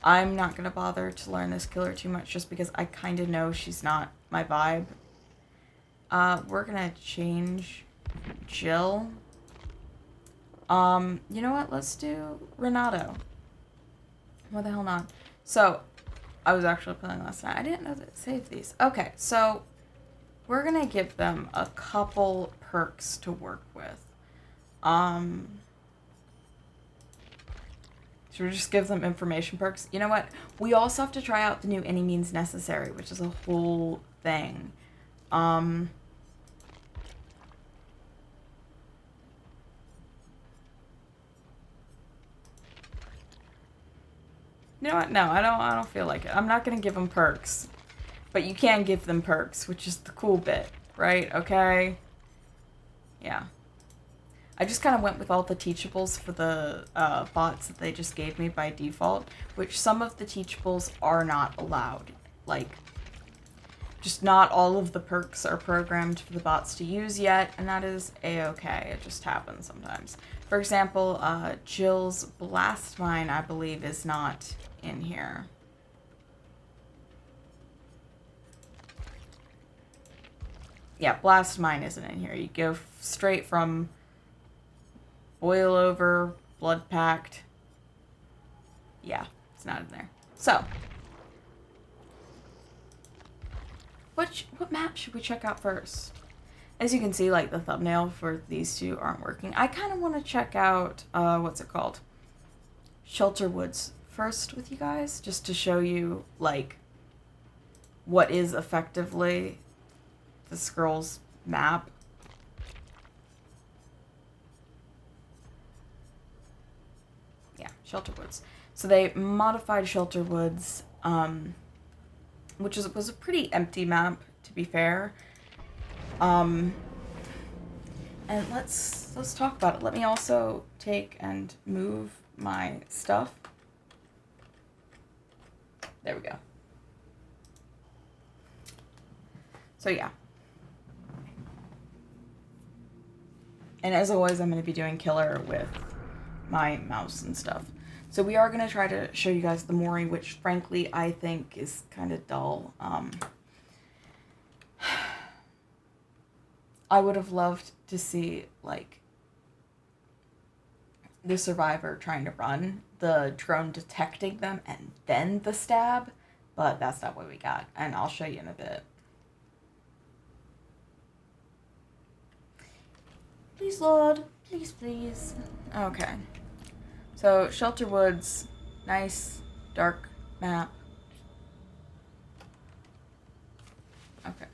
I'm not going to bother to learn this killer too much just because I kind of know she's not my vibe. We're going to change Jill. You know what? Let's do Renato. Why the hell not? So, I was actually playing last night. I didn't know that it saved these. Okay, so we're going to give them a couple perks to work with. Should we just give them information perks? You know what? We also have to try out the new Any Means Necessary, which is a whole thing. You know what? No, I don't feel like it. I'm not gonna give them perks. But you can give them perks, which is the cool bit, right? Okay? Yeah. I just kind of went with all the teachables for the bots that they just gave me by default, which some of the teachables are not allowed. Like, just not all of the perks are programmed for the bots to use yet, and that is a-okay. It just happens sometimes. For example, Jill's Blast Mine, I believe, is not in here. Yeah, Blast Mine isn't in here. You go straight from Boil Over, Blood Pact. Yeah, it's not in there. So, what map should we check out first? As you can see, like, the thumbnail for these two aren't working. I kind of want to check out, what's it called? Shelter Woods first with you guys, just to show you, like, what is effectively this girl's map. Yeah, Shelter Woods. So they modified Shelter Woods, which was a pretty empty map, to be fair. And let's talk about it. Let me also take and move my stuff. There we go. So yeah. And as always, I'm going to be doing killer with my mouse and stuff. So we are going to try to show you guys the Mori, which frankly I think is kind of dull. I would have loved to see, like, the survivor trying to run, the drone detecting them, and then the stab, but that's not what we got, and I'll show you in a bit. Please, Lord, Please, please. Okay. So, Shelter Woods, nice, dark map. Okay.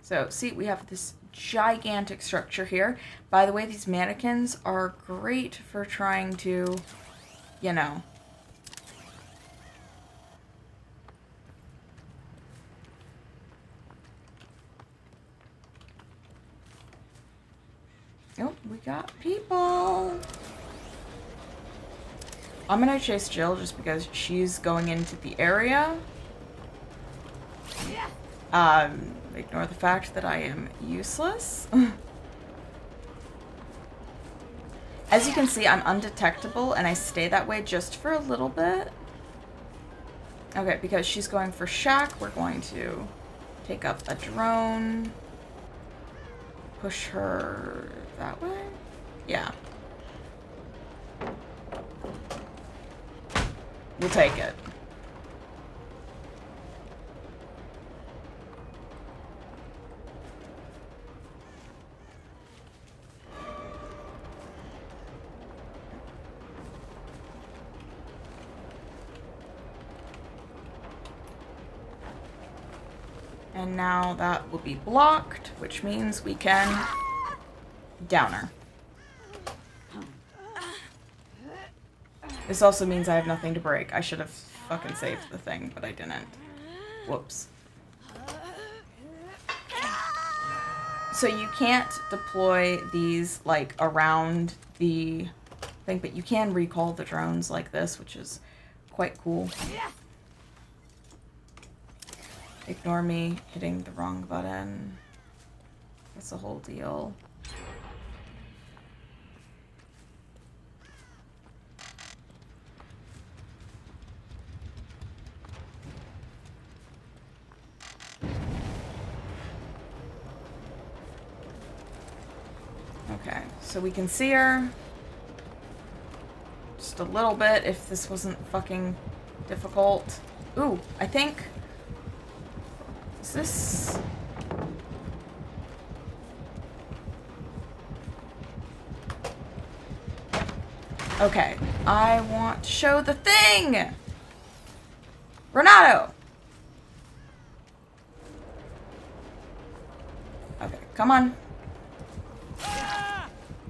So, see, we have this gigantic structure here. By the way, these mannequins are great for trying to, you know... Oh, we got people! I'm gonna chase Jill just because she's going into the area. Ignore the fact that I am useless. As you can see, I'm undetectable and I stay that way just for a little bit. Okay, because she's going for Shack, we're going to take up a drone. Push her that way? Yeah. We'll take it. And now that will be blocked, which means we can down her. This also means I have nothing to break. I should have fucking saved the thing, but I didn't. Whoops. So you can't deploy these, like, around the thing, but you can recall the drones like this, which is quite cool. Ignore me hitting the wrong button. That's the whole deal. Okay, so we can see her. Just a little bit if this wasn't fucking difficult. Ooh, I think... Is this... Okay, I want to show the thing! Renato! Okay, come on.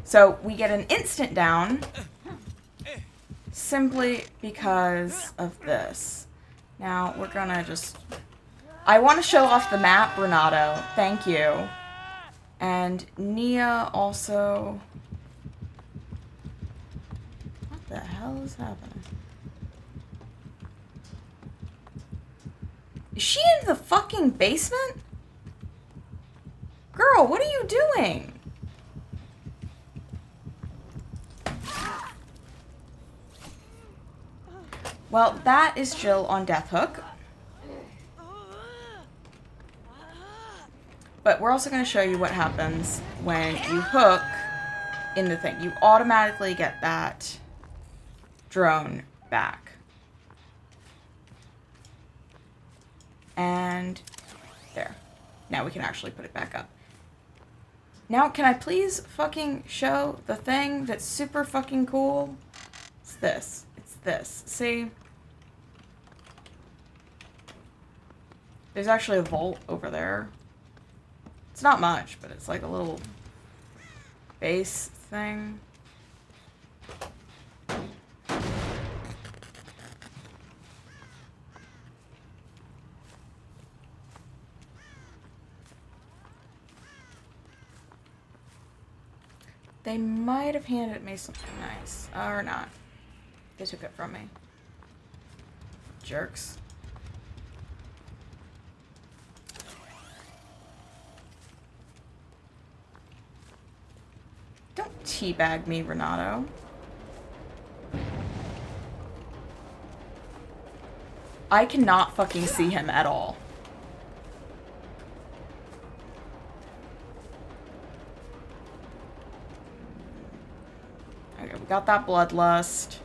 So we get an instant down simply because of this. Now we're gonna just... I want to show off the map, Renato. Thank you. And Nia also... What the hell is happening? Is she in the fucking basement? Girl, what are you doing? Well, that is Jill on Death Hook. But we're also going to show you what happens when you hook in the thing. You automatically get that drone back. And there. Now we can actually put it back up. Now, can I please fucking show the thing that's super fucking cool? It's this. It's this. See? There's actually a vault over there. It's not much, but it's like a little base thing. They might have handed me something nice. Or not. They took it from me. Jerks. Don't teabag me, Renato. I cannot fucking see him at all. Okay, we got that bloodlust.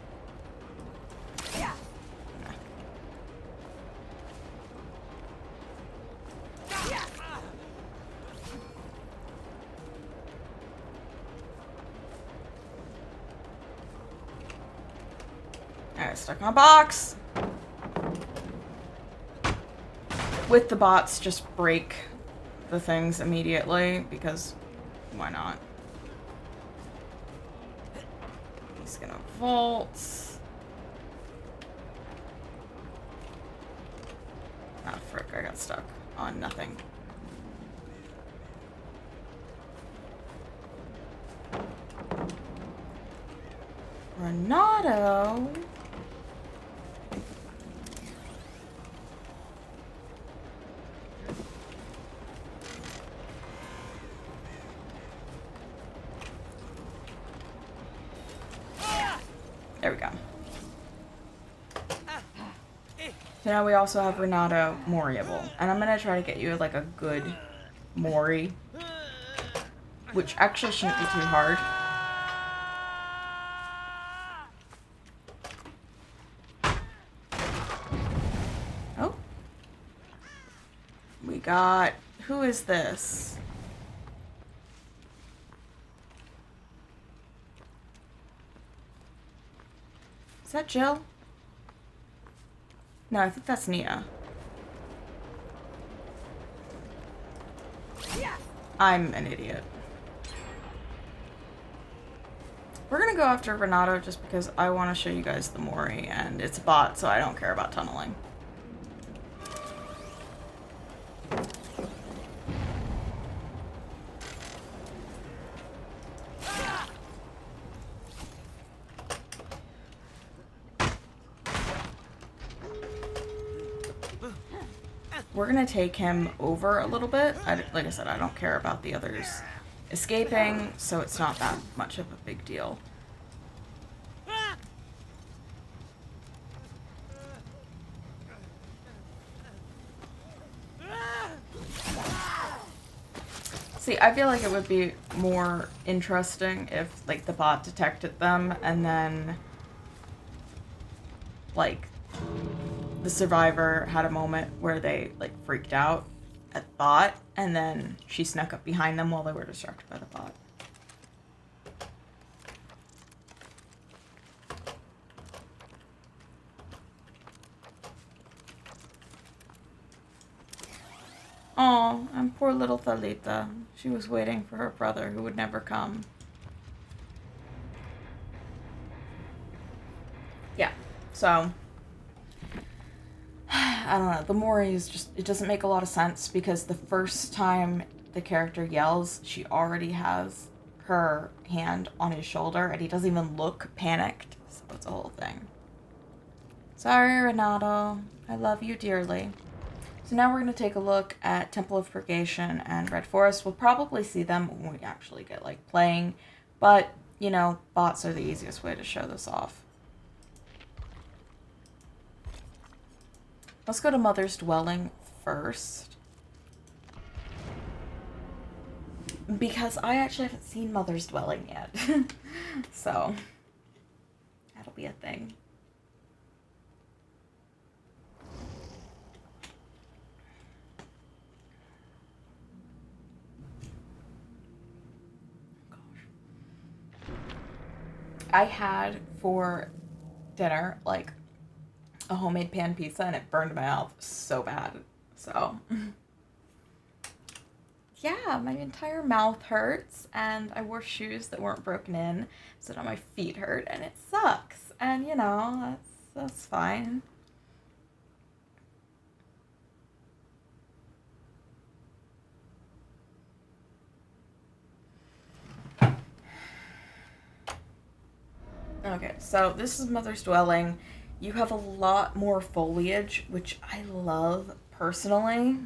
got stuck on a box. With the bots, just break the things immediately, because why not? He's gonna vault. Ah, frick, I got stuck on nothing. Renato. There we go. So now we also have Renato Moriable. And I'm gonna try to get you like a good Mori. Which actually shouldn't be too hard. Oh. We got... Who is this? Is that Jill? No, I think that's Nia. I'm an idiot. We're gonna go after Renato just because I want to show you guys the Mori, and it's a bot, so I don't care about tunneling. We're gonna take him over a little bit. Like I said, I don't care about the others escaping, so it's not that much of a big deal. See, I feel like it would be more interesting if, like, the bot detected them and then, like, the survivor had a moment where they, like, freaked out at the bot, and then she snuck up behind them while they were distracted by the bot. Oh, and poor little Thalita. She was waiting for her brother who would never come. Yeah, so... I don't know, the Mori is just, it doesn't make a lot of sense because the first time the character yells, she already has her hand on his shoulder and he doesn't even look panicked, so it's a whole thing. Sorry, Renato. I love you dearly. So now we're going to take a look at Temple of Purgation and Red Forest. We'll probably see them when we actually get, like, playing, but, you know, bots are the easiest way to show this off. Let's go to Mother's Dwelling first. Because I actually haven't seen Mother's Dwelling yet. So, that'll be a thing. Gosh. I had for dinner, like, a homemade pan pizza and it burned my mouth so bad. So, yeah, my entire mouth hurts and I wore shoes that weren't broken in, so now my feet hurt and it sucks. And, you know, that's fine. Okay, so this is Mother's Dwelling. You have a lot more foliage, which I love personally.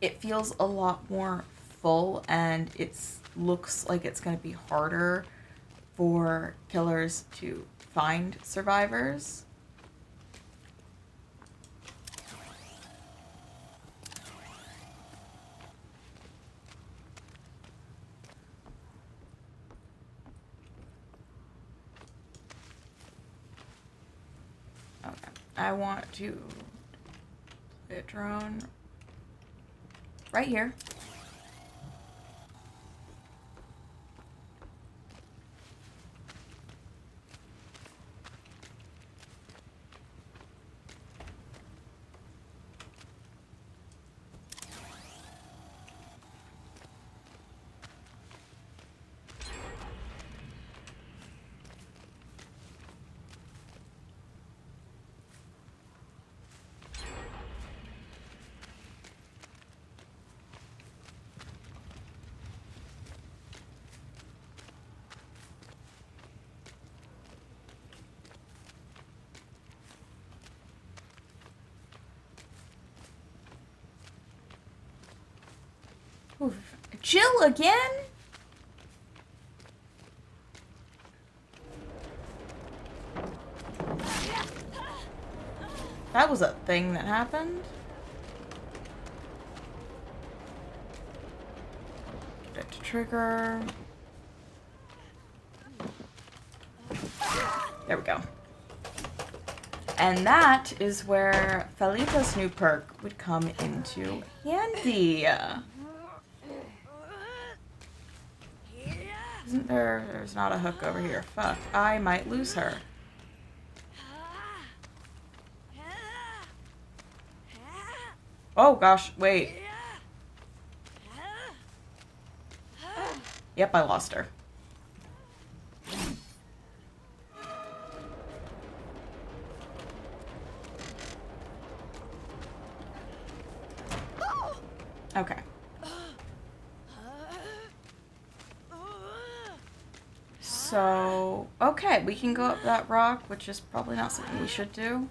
It feels a lot more full and it looks like it's going to be harder for killers to find survivors. Okay, I want to put a drone right here. Oof. Jill again? That was a thing that happened. Get it to trigger. There we go. And that is where Felita's new perk would come into handy. Isn't there? There's not a hook over here. Fuck. I might lose her. Oh gosh, wait. Yep, I lost her. Okay. So, okay, we can go up that rock, which is probably not something we should do.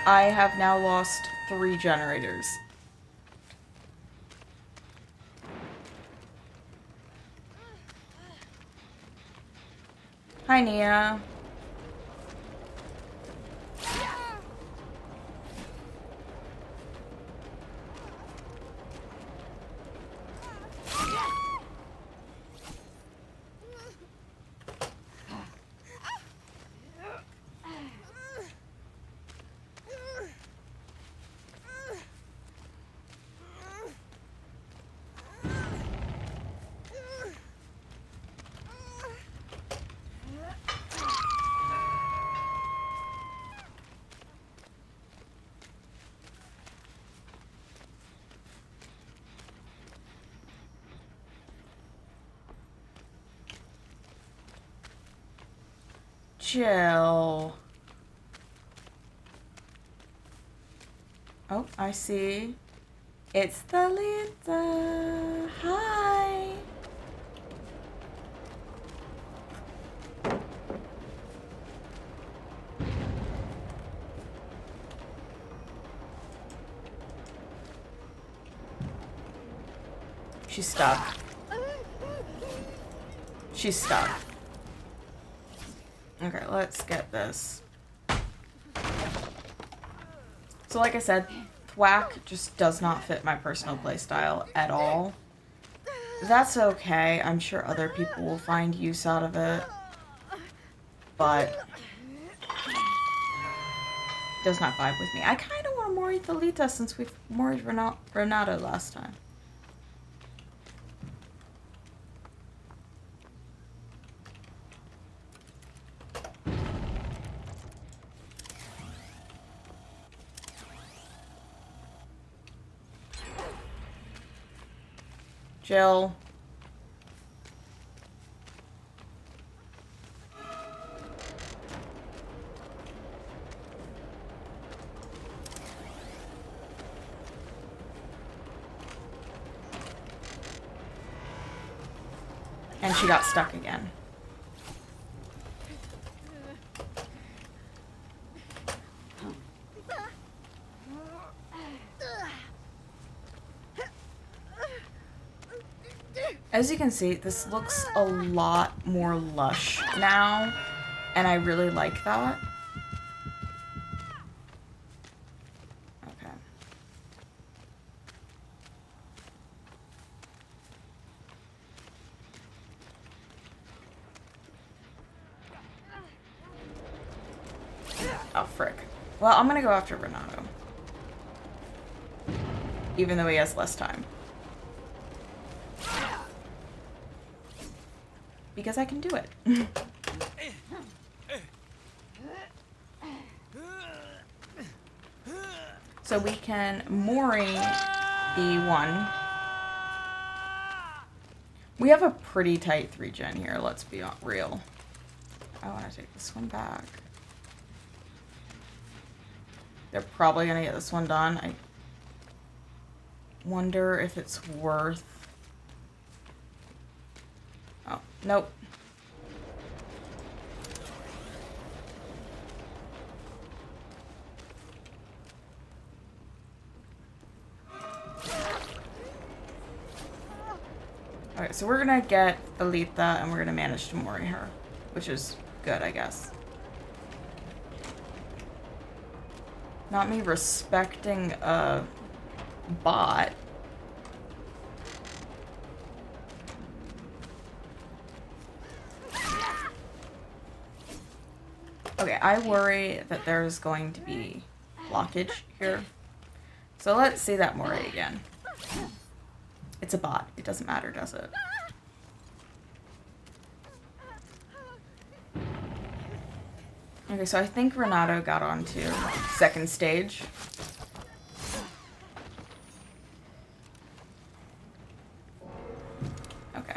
I have now lost 3 generators. Hi, Nia. Jill. Oh, I see. It's the Lita. Hi. She's stuck. She's stuck. Okay, let's get this. So like I said, thwack just does not fit my personal playstyle at all. That's okay. I'm sure other people will find use out of it. But does not vibe with me. I kind of want to mori Thalita since we've moried Renato last time. Jill. And she got stuck again. As you can see, this looks a lot more lush now, and I really like that. Okay. Oh, frick. Well, I'm gonna go after Renato. Even though he has less time. Because I can do it. So we can mori the one. We have a pretty tight 3-gen here, let's be real. I want to take this one back. They're probably going to get this one done. I wonder if it's worth... Oh, nope. Okay, so we're gonna get Alita and we're gonna manage to mori her, which is good, I guess. Not me respecting a bot. Okay, I worry that there's going to be blockage here. So let's see that mori again. It's a bot. It doesn't matter, does it? Okay, so I think Renato got onto second stage. Okay.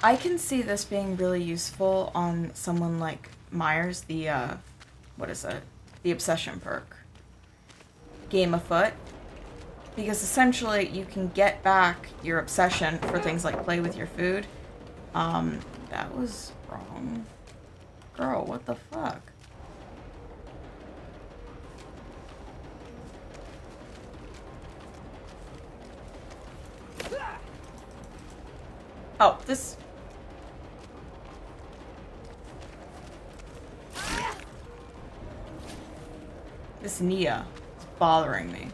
I can see this being really useful on someone like Myers, the, what is it? The Obsession perk. Game afoot. Because essentially you can get back your obsession for things like play with your food. That was wrong. Girl, what the fuck? Oh, this... This Nia is bothering me.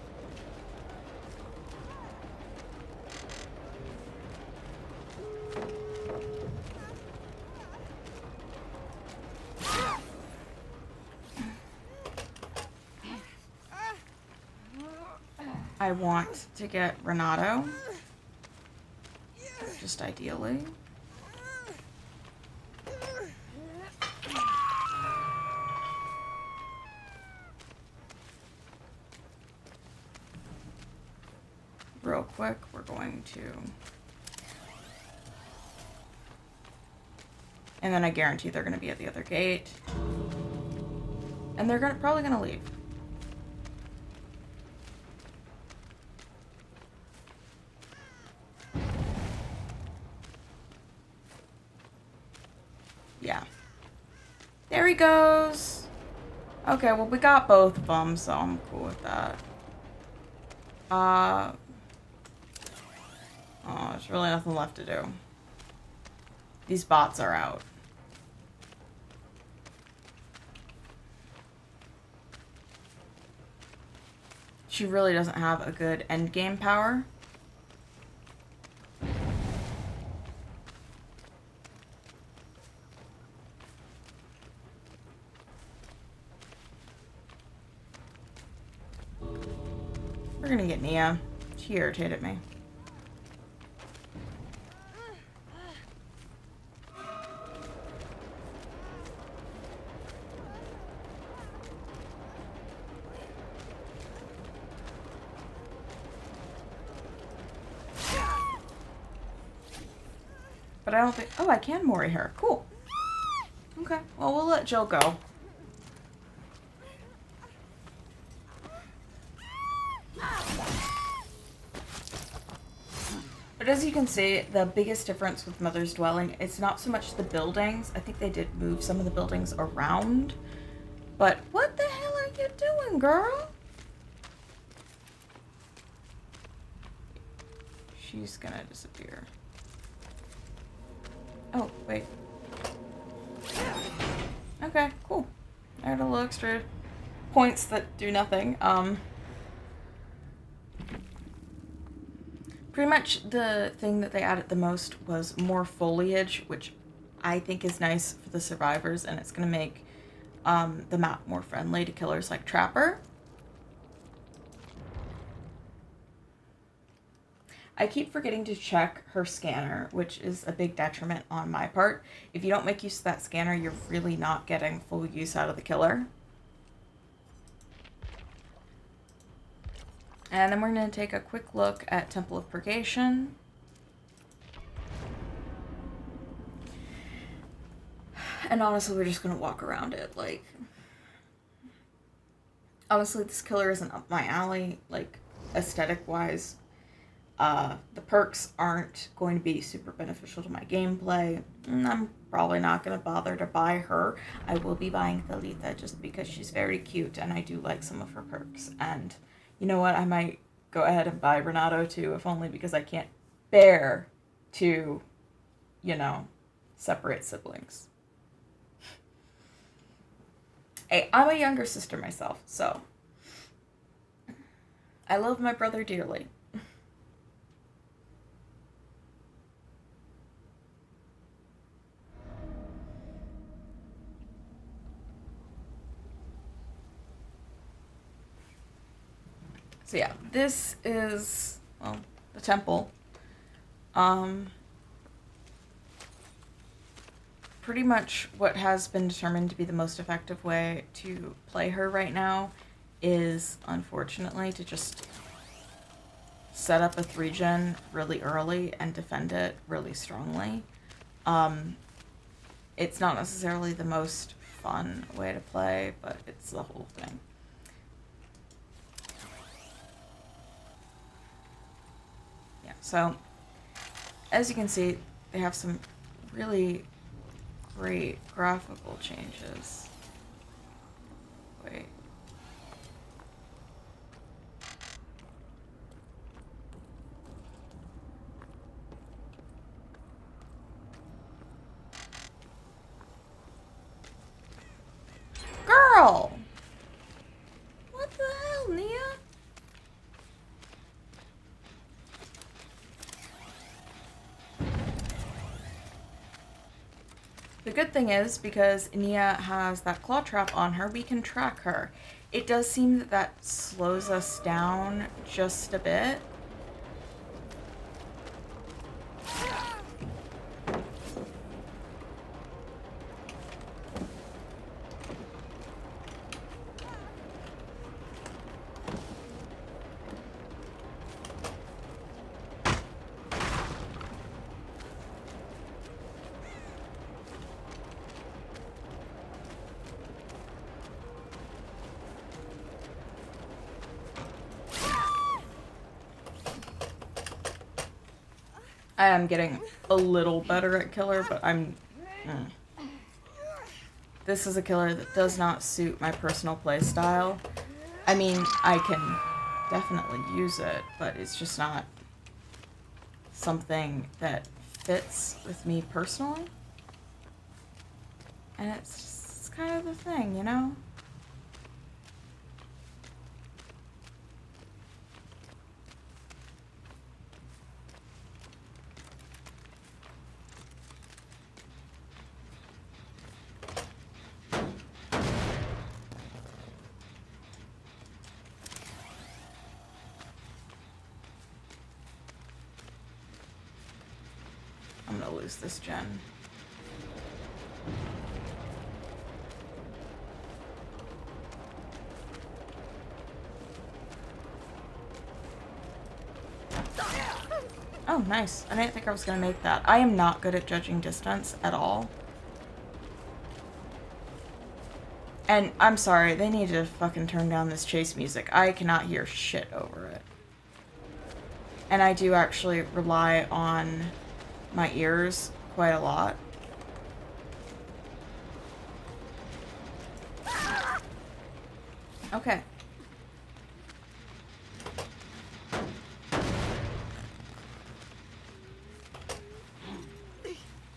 I want to get Renato. Just ideally. Real quick, we're going to... And then I guarantee they're going to be at the other gate. And they're probably going to leave. Yeah. There he goes! Okay, well we got both of them, so I'm cool with that. Oh, there's really nothing left to do. These bots are out. She really doesn't have a good endgame power. We're gonna get Nia. She irritated me. But I don't think... Oh, I can mori her. Cool. Okay. Well, we'll let Jill go. But as you can see, the biggest difference with Mother's Dwelling, it's not so much the buildings. I think they did move some of the buildings around. But what the hell are you doing, girl? She's gonna disappear. Oh, wait. Okay, cool. I got a little extra points that do nothing. Pretty much the thing that they added the most was more foliage, which I think is nice for the survivors, and it's going to make the map more friendly to killers like Trapper. I keep forgetting to check her scanner, which is a big detriment on my part. If you don't make use of that scanner, you're really not getting full use out of the killer. And then we're going to take a quick look at Temple of Purgation. And honestly, we're just going to walk around it. Like, Honestly, this killer isn't up my alley, like, aesthetic-wise. The perks aren't going to be super beneficial to my gameplay. I'm probably not going to bother to buy her. I will be buying Thalita just because she's very cute and I do like some of her perks. And you know what? I might go ahead and buy Renato too, if only because I can't bear to, separate siblings. Hey, I'm a younger sister myself, so I love my brother dearly. So yeah, this is, well, the temple. Pretty much what has been determined to be the most effective way to play her right now is, unfortunately, to just set up a 3-gen really early and defend it really strongly. It's not necessarily the most fun way to play, but it's the whole thing. Yeah, so as you can see, they have some really great graphical changes. Wait. Girl! What the hell, Nia? The good thing is, because Nia has that claw trap on her, we can track her. It does seem that that slows us down just a bit. I am getting a little better at killer, but this is a killer that does not suit my personal play style. I mean, I can definitely use it, but it's just not something that fits with me personally. And it's kind of the thing, you know? I'm gonna lose this gen. Oh, nice. I didn't think I was gonna make that. I am not good at judging distance at all. And I'm sorry, they need to fucking turn down this chase music. I cannot hear shit over it. And I do actually rely on my ears quite a lot. Okay.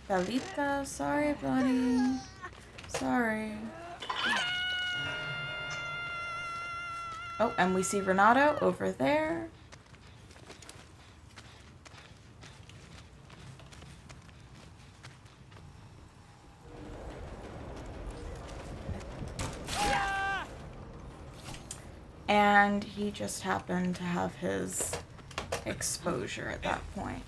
Thalita, sorry, buddy. Sorry. Oh, and we see Renato over there. And he just happened to have his exposure at that point.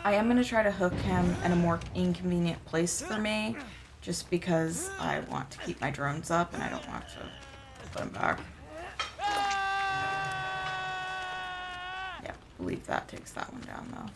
I am going to try to hook him in a more inconvenient place for me, just because I want to keep my drones up and I don't want to put him back. Yeah, I believe that takes that one down though.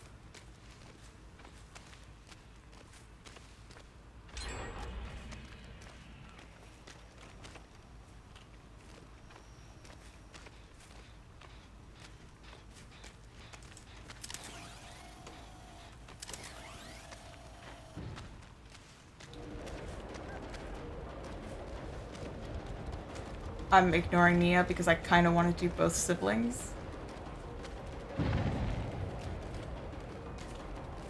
I'm ignoring Nia because I kind of want to do both siblings.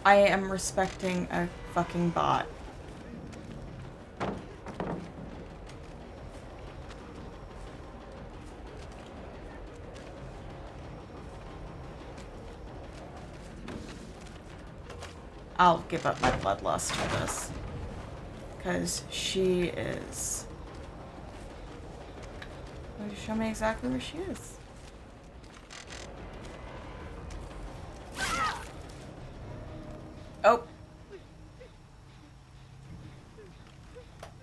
I am respecting a fucking bot. I'll give up my bloodlust for this. Because she is... Will you show me exactly where she is? Oh.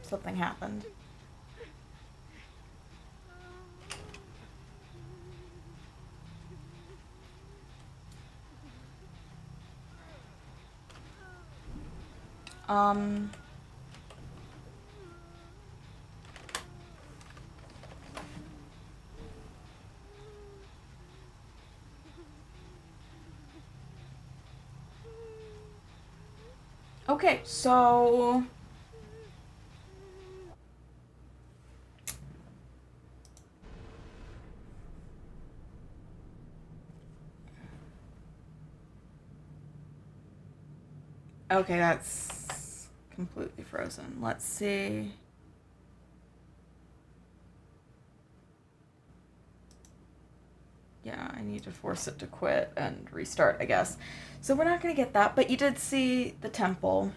Something happened. Okay, so... Okay, that's completely frozen. Let's see. Yeah, I need to force it to quit and restart, I guess. So we're not going to get that, but you did see the temple.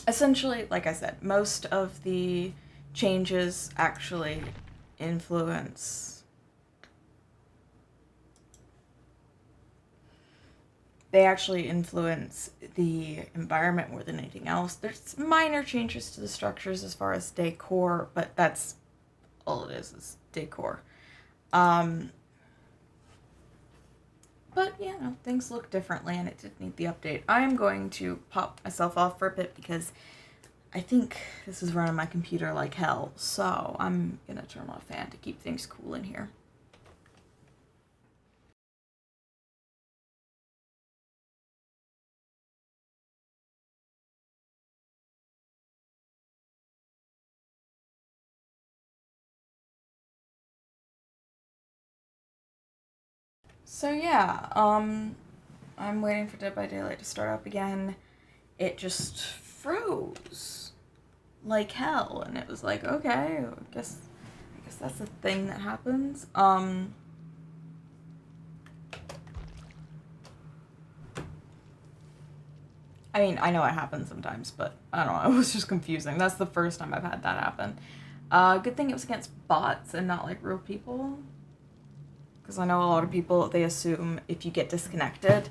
Essentially, like I said, most of the changes actually influence... They actually influence the environment more than anything else. There's minor changes to the structures as far as decor, but that's all it is decor. But, you know, things look differently and it did need the update. I'm going to pop myself off for a bit because I think this is running my computer like hell. So I'm going to turn on a fan to keep things cool in here. So yeah, I'm waiting for Dead by Daylight to start up again. It just froze like hell, and it was like, okay, I guess that's the thing that happens. I mean, I know it happens sometimes, but I don't know, it was just confusing. That's the first time I've had that happen. Good thing it was against bots and not like real people. Because I know a lot of people, they assume if you get disconnected,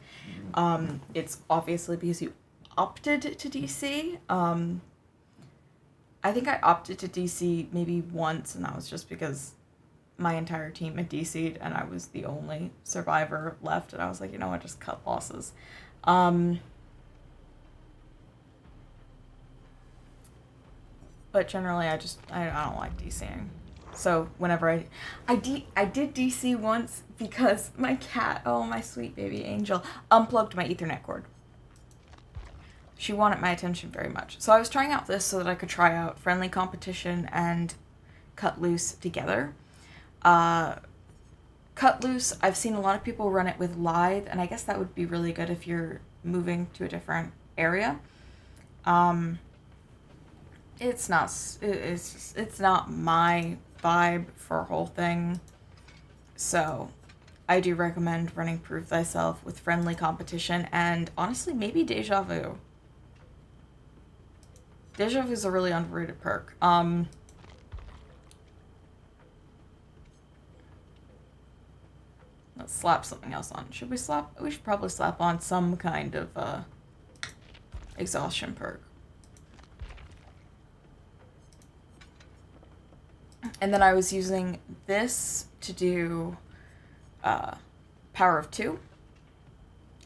it's obviously because you opted to DC. I think I opted to DC maybe once, and that was just because my entire team had DC'd, and I was the only survivor left, and I was like, you know what, just cut losses. But generally, I don't like DCing. So whenever I did DC once because my cat, oh my sweet baby angel, unplugged my Ethernet cord. She wanted my attention very much. So I was trying out this so that I could try out Friendly Competition and Cut Loose together. Cut Loose, I've seen a lot of people run it with Lithe, and I guess that would be really good if you're moving to a different area. It's not my vibe for a whole thing, so I do recommend running Prove Thyself with Friendly Competition, and honestly, maybe Deja Vu. Deja Vu is a really underrated perk. Let's slap something else on. Should we slap? We should probably slap on some kind of exhaustion perk. And then I was using this to do Power of 2.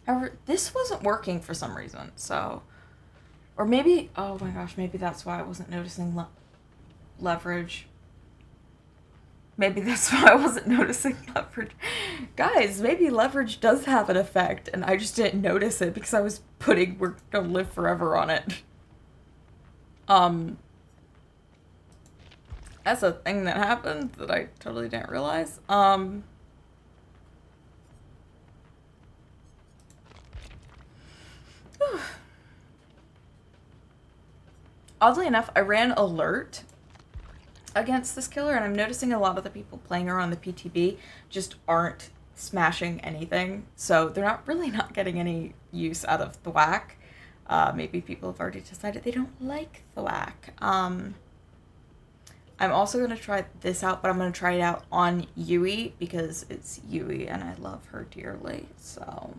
However, this wasn't working for some reason, so... Or maybe... Oh my gosh, maybe that's why I wasn't noticing leverage. Maybe that's why I wasn't noticing leverage. Guys, maybe leverage does have an effect, and I just didn't notice it because I was putting We're Gonna Live Forever on it. That's a thing that happened that I totally didn't realize. Oddly enough, I ran alert against this killer, and I'm noticing a lot of the people playing her on the PTB just aren't smashing anything, so they're not getting any use out of thwack. Maybe people have already decided they don't like thwack. I'm also going to try this out, but I'm going to try it out on Yui because it's Yui and I love her dearly, so...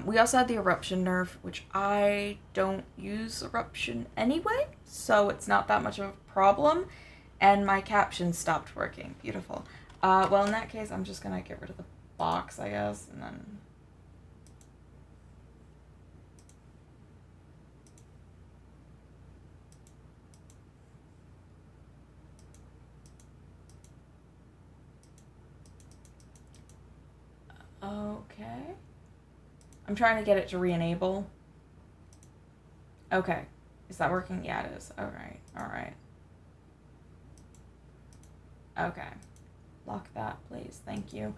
we also had the eruption nerf, which I don't use eruption anyway, so it's not that much of a problem. And my caption stopped working. Beautiful. Well, in that case, I'm just gonna get rid of the box, I guess, and then... Okay. I'm trying to get it to re-enable. Okay. Is that working? Yeah, it is. Alright, alright. Okay. Lock that, please. Thank you.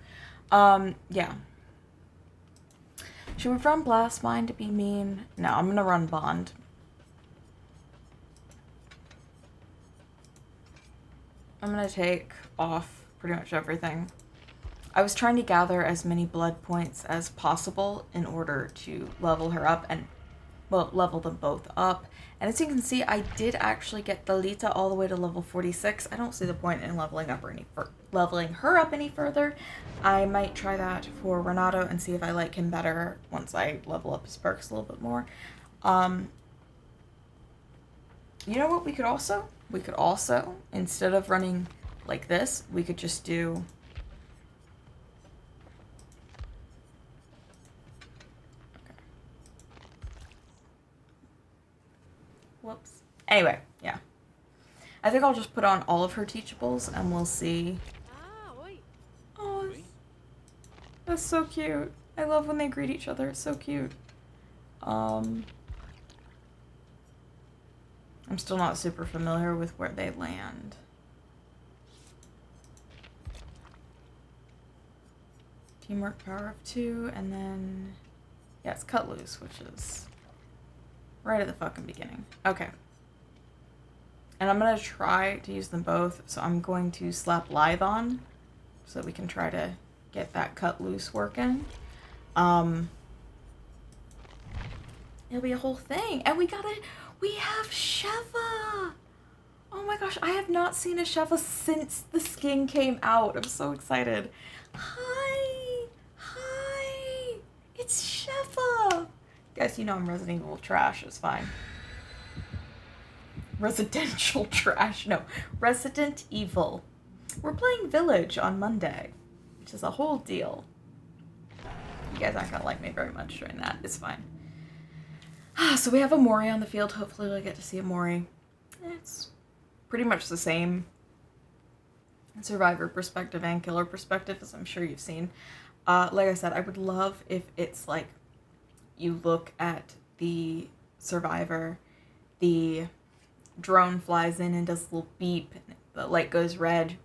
Yeah. Should we run Blast Mine to be mean? No, I'm gonna run Bond. I'm gonna take off pretty much everything. I was trying to gather as many blood points as possible in order to level her up and, well, level them both up. And as you can see, I did actually get the Lita all the way to level 46. I don't see the point in leveling her up any further. I might try that for Renato and see if I like him better once I level up his perks a little bit more. You know what we could also? We could also, instead of running like this, we could just do... Whoops. Anyway, yeah. I think I'll just put on all of her teachables and we'll see. Oh, that's so cute. I love when they greet each other. It's so cute. I'm still not super familiar with where they land. Teamwork power of 2, and then... Yeah, it's cut loose, which is... right at the fucking beginning. Okay. And I'm going to try to use them both, so I'm going to slap Lithe on so that we can try to get that cut loose working. It'll be a whole thing. And we have Sheva! Oh my gosh, I have not seen a Sheva since the skin came out. I'm so excited. Hi! Hi! It's Sheva! Guys, you know I'm Resident Evil trash. It's fine. Residential trash. No, Resident Evil. We're playing Village on Monday, which is a whole deal. You guys aren't gonna like me very much during that. It's fine. So we have a Mori on the field. Hopefully we'll get to see a Mori. It's pretty much the same survivor perspective and killer perspective, as I'm sure you've seen. Like I said, I would love if it's like you look at the survivor, the drone flies in and does a little beep, and the light goes red.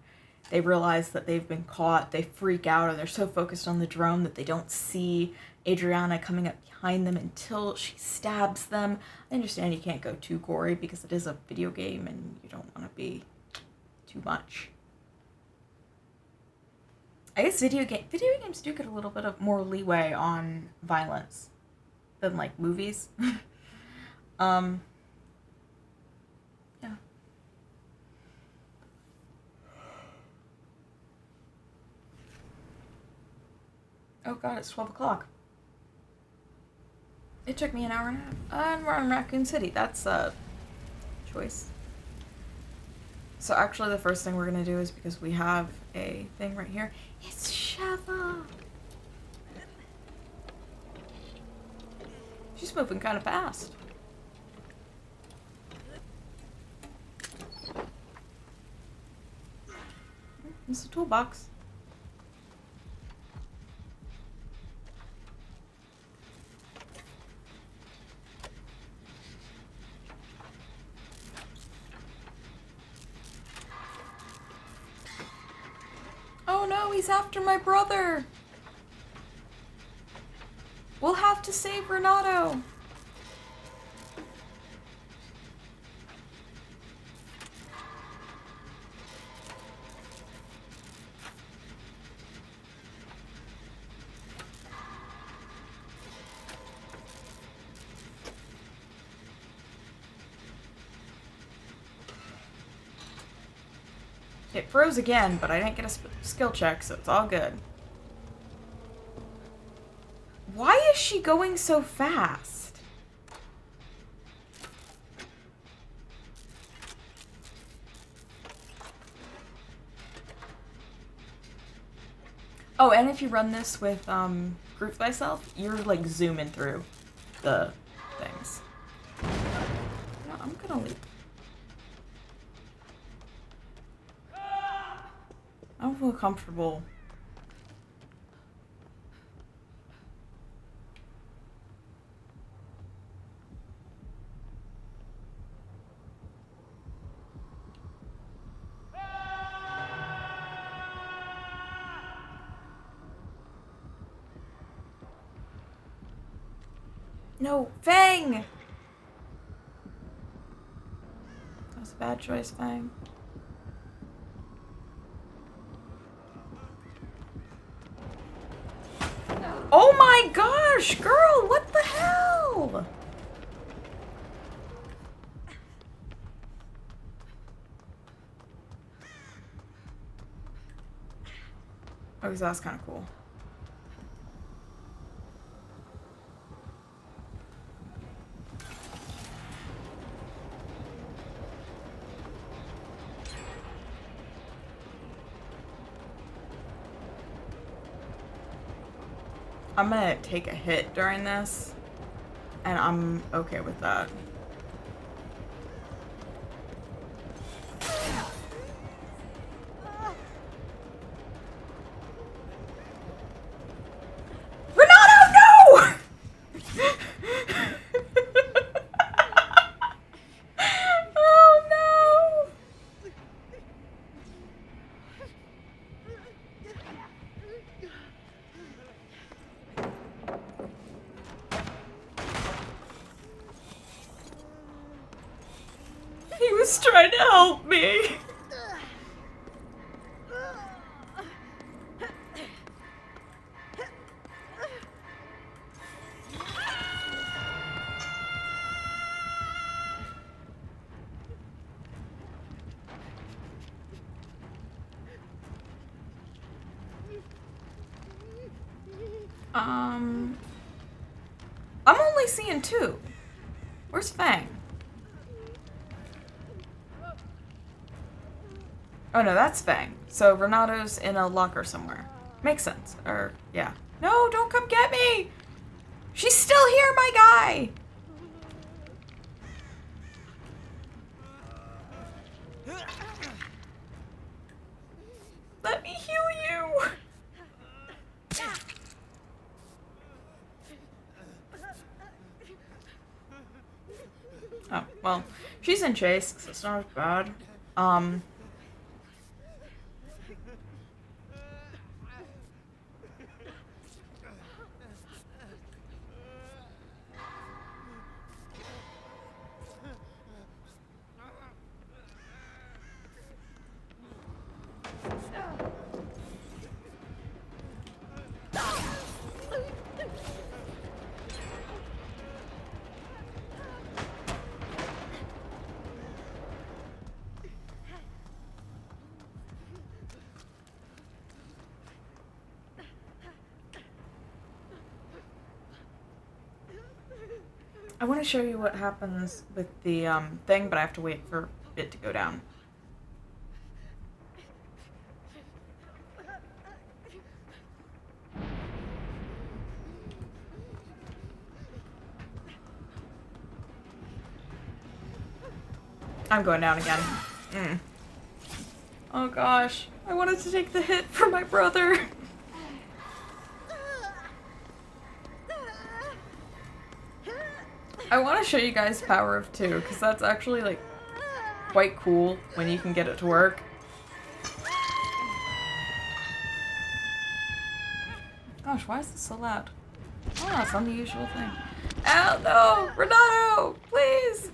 They realize that they've been caught. They freak out, and they're so focused on the drone that they don't see Adriana coming up behind them until she stabs them. I understand you can't go too gory because it is a video game and you don't want to be too much. I guess video games do get a little bit of more leeway on violence than like movies. Yeah. Oh god, it's 12 o'clock. It took me an hour and a half. And we're in Raccoon City. That's a choice. So actually the first thing we're gonna do is, because we have a thing right here, it's Sheva! She's moving kind of fast. It's a toolbox. no, he's after my brother! We'll have to save Renato! It froze again, but I didn't get a skill check, so it's all good. Why is she going so fast? Oh, and if you run this with group thyself, you're like zooming through the things. No, I'm gonna leave. I don't feel comfortable. No, Fang! That was a bad choice, Fang. Oh my gosh, girl, what the hell? Oh, that's kind of cool. I'm gonna take a hit during this, and I'm okay with that. Renato, no! Oh no! He was trying to help me. I'm only seeing two. Where's Fang? Oh no, that's Fang. So Renato's in a locker somewhere. Makes sense. Or, yeah. No, don't come get me! She's still here, my guy! Let me heal you! Oh, well, she's in chase, so it's not as bad. I want to show you what happens with the thing, but I have to wait for it to go down. I'm going down again. Oh gosh, I wanted to take the hit for my brother. I want to show you guys Power of Two, because that's actually, like, quite cool when you can get it to work. Gosh, why is this so loud? Oh, it's unusual thing. Ow, no! Renato! Please!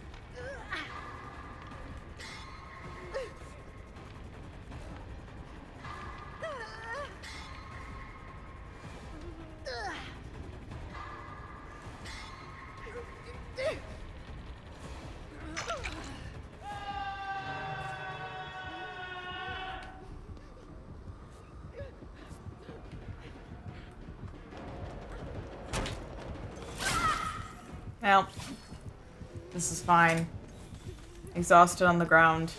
Well, this is fine. Exhausted on the ground.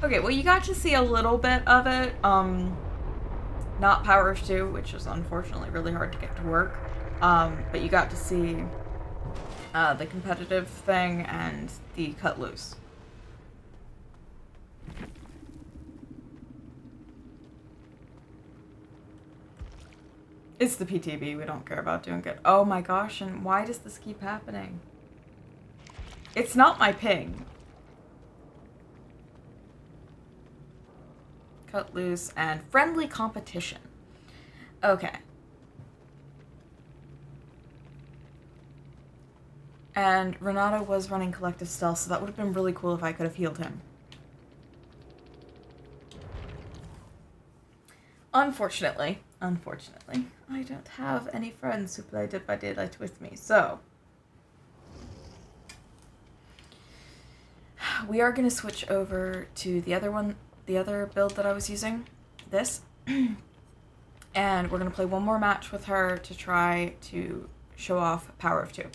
Okay, well, you got to see a little bit of it. Not Power of Two, which was unfortunately really hard to get to work. But you got to see the competitive thing and the cut loose. It's the PTB, we don't care about doing good. Oh my gosh, and why does this keep happening? It's not my ping. Cut loose and friendly competition. Okay. And Renato was running collective stealth, so that would have been really cool if I could have healed him. Unfortunately, I don't have any friends who play Dead by Daylight with me, so we are going to switch over to the other build that I was using, this, and we're going to play one more match with her to try to show off Power of Two.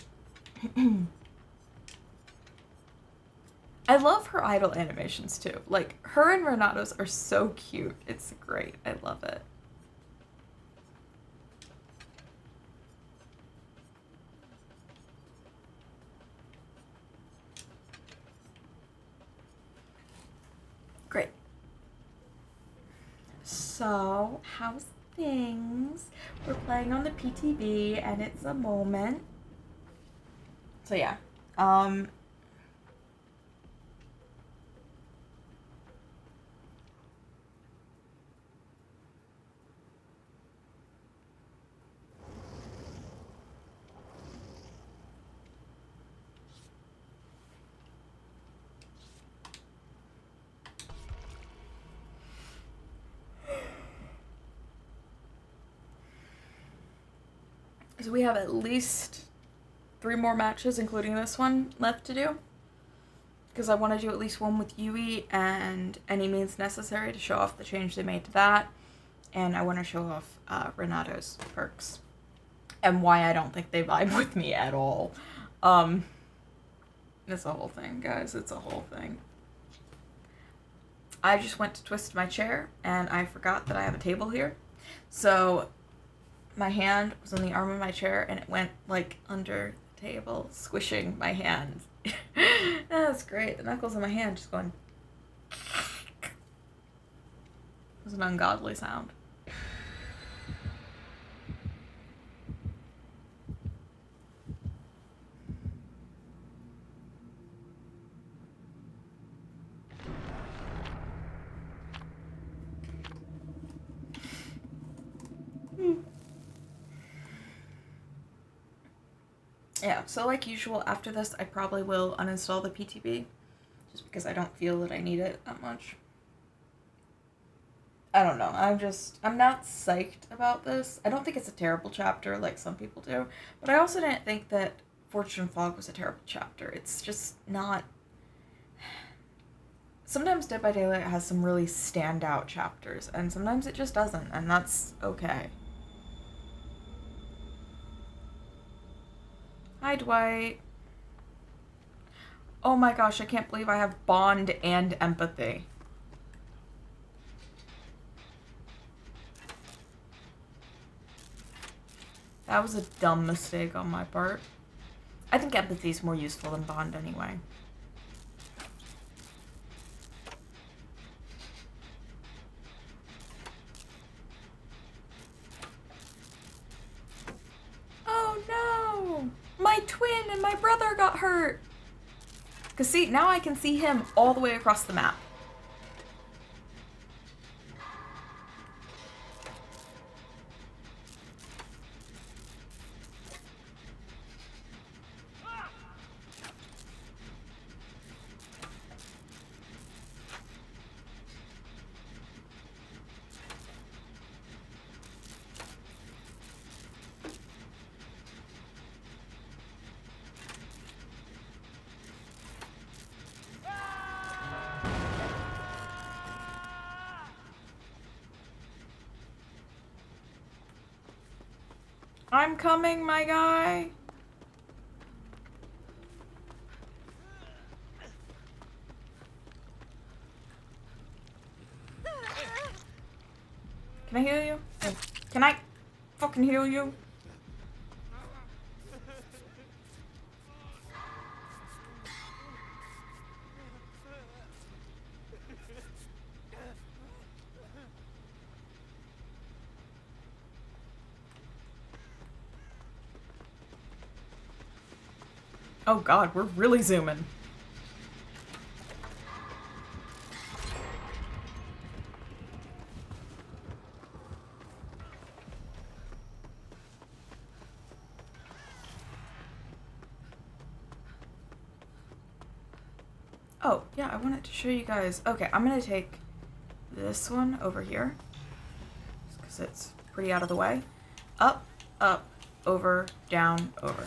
I love her idle animations too. Like, her and Renato's are so cute. It's great. I love it. Great. So, how's things? We're playing on the PTB and it's a moment. So yeah. So we have at least 3 more matches, including this one, left to do. Because I want to do at least one with Yui and Any Means Necessary to show off the change they made to that. And I want to show off Renato's perks. And why I don't think they vibe with me at all. It's a whole thing, guys. It's a whole thing. I just went to twist my chair, and I forgot that I have a table here. So my hand was on the arm of my chair, and it went, like, under the table, squishing my hand. That's great. The knuckles in my hand just going... It was an ungodly sound. Yeah, so like usual, after this, I probably will uninstall the PTB, just because I don't feel that I need it that much. I don't know, I'm not psyched about this. I don't think it's a terrible chapter like some people do, but I also didn't think that Fortune Fog was a terrible chapter. It's just not... Sometimes Dead by Daylight has some really standout chapters, and sometimes it just doesn't, and that's okay. Hi, Dwight. Oh my gosh, I can't believe I have Bond and Empathy. That was a dumb mistake on my part. I think Empathy is more useful than Bond anyway. Oh no! my twin and my brother got hurt. Because see, now I can see him all the way across the map. I'm coming, my guy. Can I heal you? Can I fucking heal you? Oh god, we're really zooming. Oh, yeah, I wanted to show you guys. Okay, I'm gonna take this one over here, because it's pretty out of the way. Up, up, over, down, over.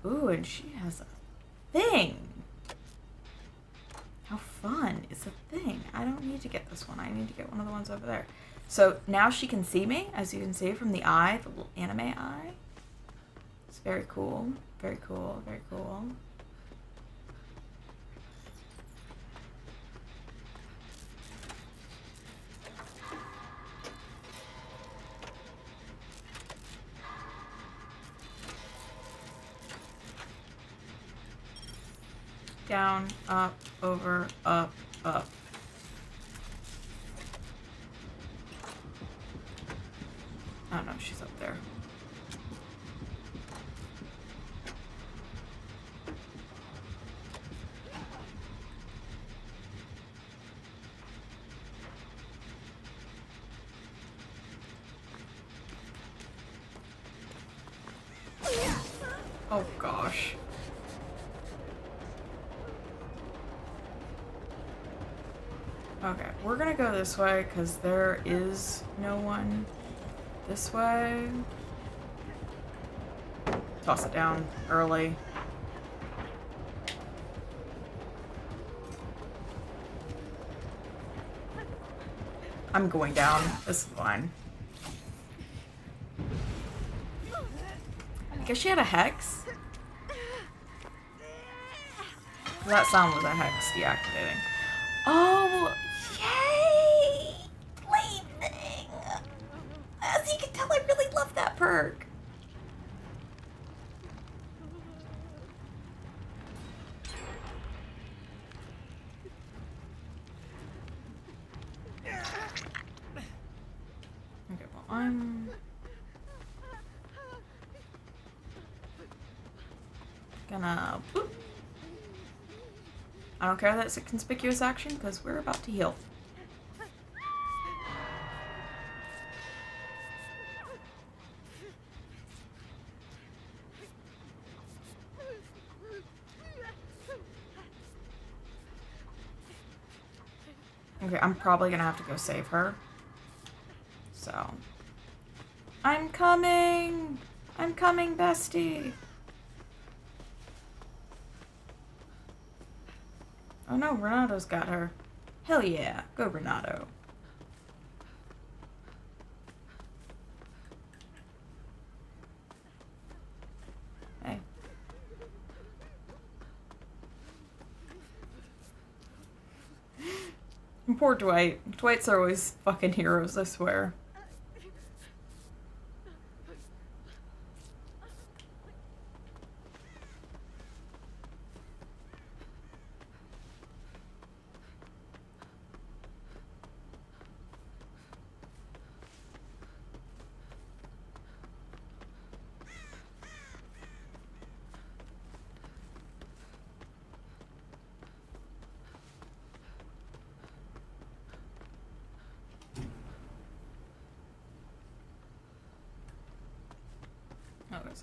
Ooh, and she has a thing. How fun is a thing? I don't need to get this one. I need to get one of the ones over there. So now she can see me, as you can see from the eye, the little anime eye. It's very cool. Very cool. Very cool. Down, up, over, up, up. I don't know, she's up there. Oh gosh. Okay, we're gonna go this way because there is no one this way. Toss it down early. I'm going down. This is fine. I guess she had a hex. That sound was a hex deactivating. Oh, yay! Plaything! As you can tell, I really love that perk. Okay, well, I'm gonna boop. I don't care that it's a conspicuous action because we're about to heal. Okay, I'm probably gonna have to go save her. So. I'm coming! I'm coming, bestie! Oh no, Renato's got her. Hell yeah, go Renato. Hey. Poor Dwight. Dwights are always fucking heroes, I swear.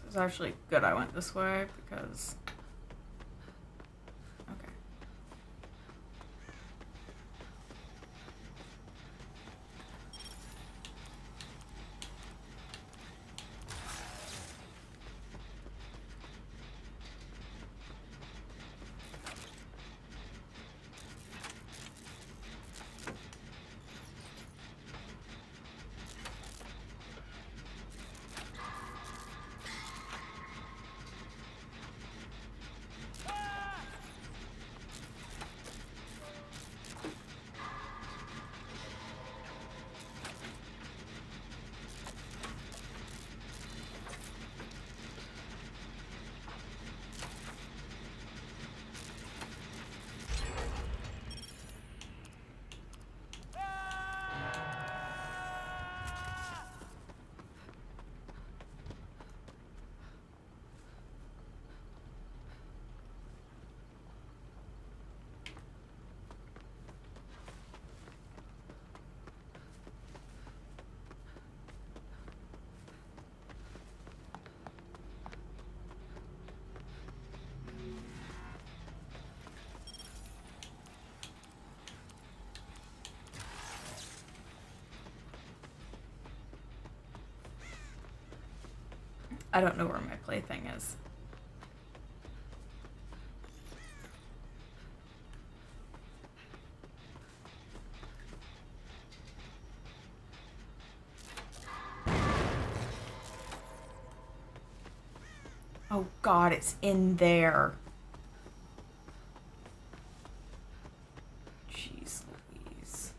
It's actually good I went this way because... Okay. I don't know where my plaything is. Oh God, it's in there. Jeez Louise.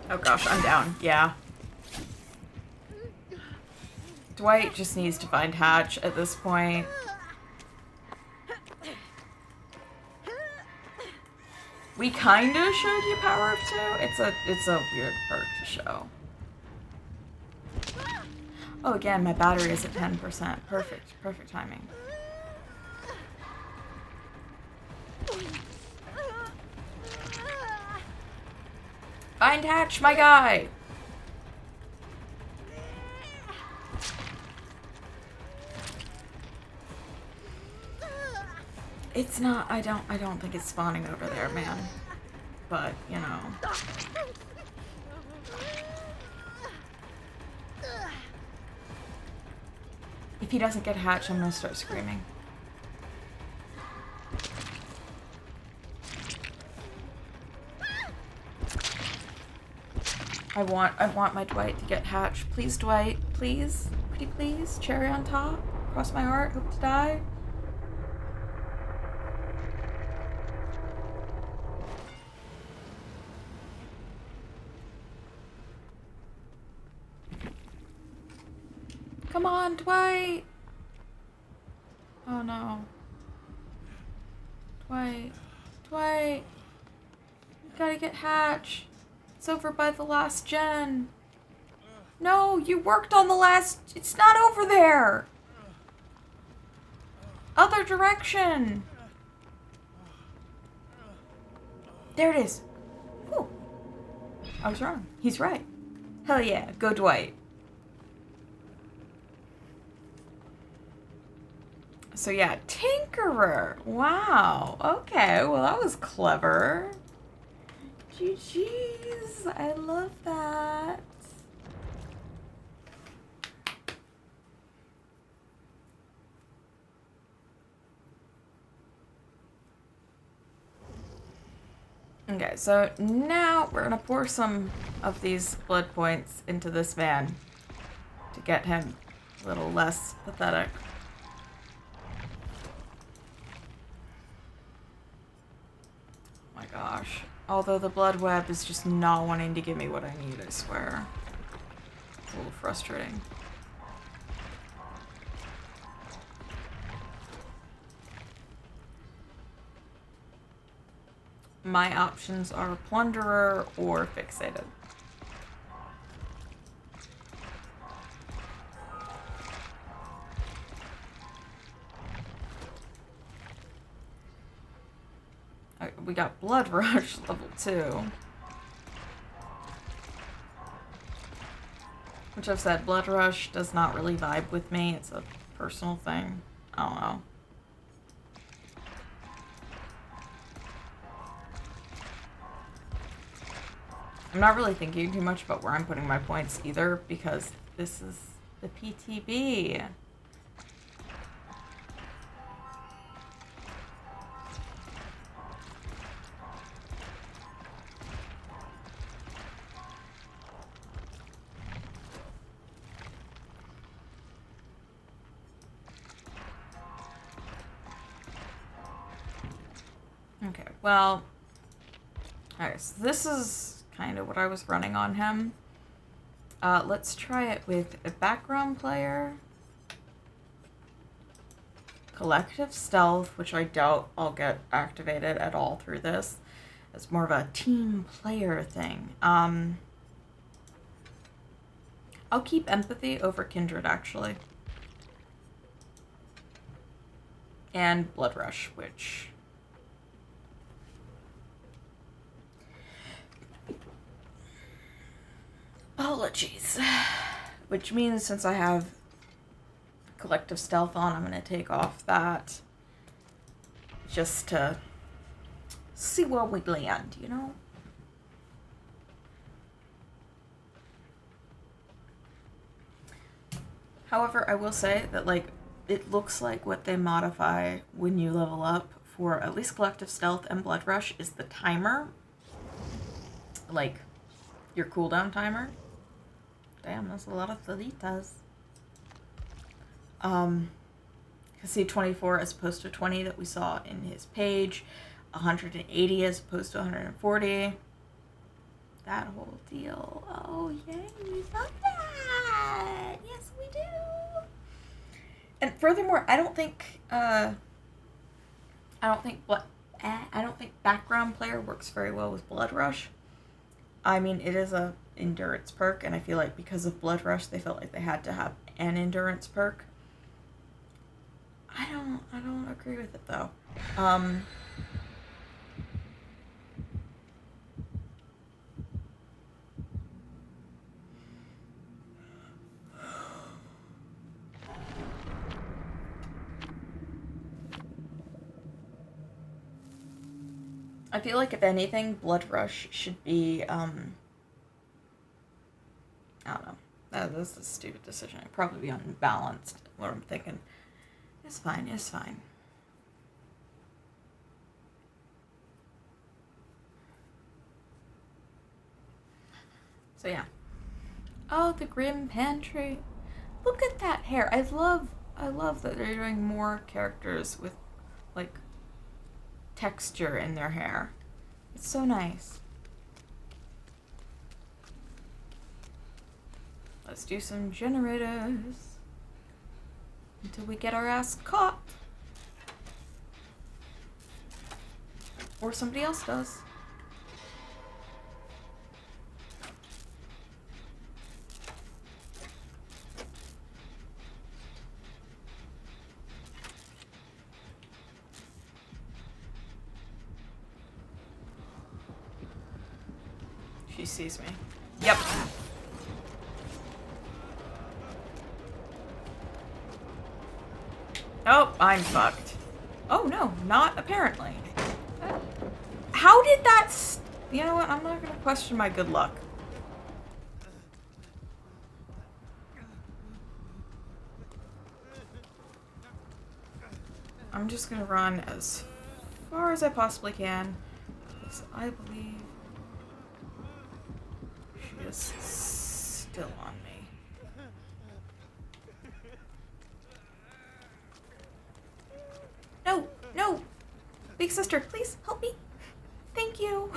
Oh gosh, I'm down. Yeah. Dwight just needs to find Hatch at this point. We kinda showed you Power of Two. It's a weird part to show. Oh, again, my battery is at 10%. Perfect. Perfect timing. Find Hatch, my guy! It's not, I don't think it's spawning over there, man. But, you know. If he doesn't get hatched, I'm gonna start screaming. I want my Dwight to get hatched. Please, Dwight. Please. Pretty please. Cherry on top. Cross my heart. Hope to die. Come on, Dwight! Oh no. Dwight. Dwight! You gotta get hatched. It's over by the last gen. No, you worked on the last... It's not over there! Other direction! There it is. Whew. I was wrong. He's right. Hell yeah. Go Dwight. So yeah, Tinkerer. Wow. Okay, well that was clever. GG's. I love that. Okay, so now we're gonna pour some of these blood points into this man to get him a little less pathetic. Oh my gosh. Although the blood web is just not wanting to give me what I need, I swear. It's a little frustrating. My options are Plunderer or Fixated. We got Blood Rush level 2. Which I've said, Blood Rush does not really vibe with me. It's a personal thing. I don't know. I'm not really thinking too much about where I'm putting my points either, because this is the PTB. Okay, well, alright, so this is kind of what I was running on him. Let's try it with a background player, collective stealth, which I doubt I'll get activated at all through this. It's more of a team player thing. I'll keep empathy over kindred, actually. And blood rush, which... Apologies. Which means since I have collective stealth on, I'm going to take off that just to see where we land, you know? However, I will say that, like, it looks like what they modify when you level up for at least collective stealth and blood rush is the timer. Like, your cooldown timer. Damn, that's a lot of Thalitas. See 24 as opposed to 20 that we saw in his page. 180 as opposed to 140. That whole deal. Oh, yay, we love that. Yes, we do. And furthermore, I don't think background player works very well with blood rush. I mean, it is a endurance perk, and I feel like because of blood rush, they felt like they had to have an endurance perk. I don't agree with it though. I feel like if anything, Blood Rush should be, I don't know. This is a stupid decision. It'd probably be unbalanced, what I'm thinking. It's fine, it's fine. So yeah. Oh, the Grim Pantry. Look at that hair. I love that they're doing more characters with, like, texture in their hair. It's so nice. Let's do some generators until we get our ass caught. Or somebody else does. She sees me. Yep. Oh, I'm fucked. Oh no, not apparently. How did that you know what, I'm not gonna question my good luck. I'm just gonna run as far as I possibly can, because I believe she is still on me. No, no! Big sister, please help me. Thank you.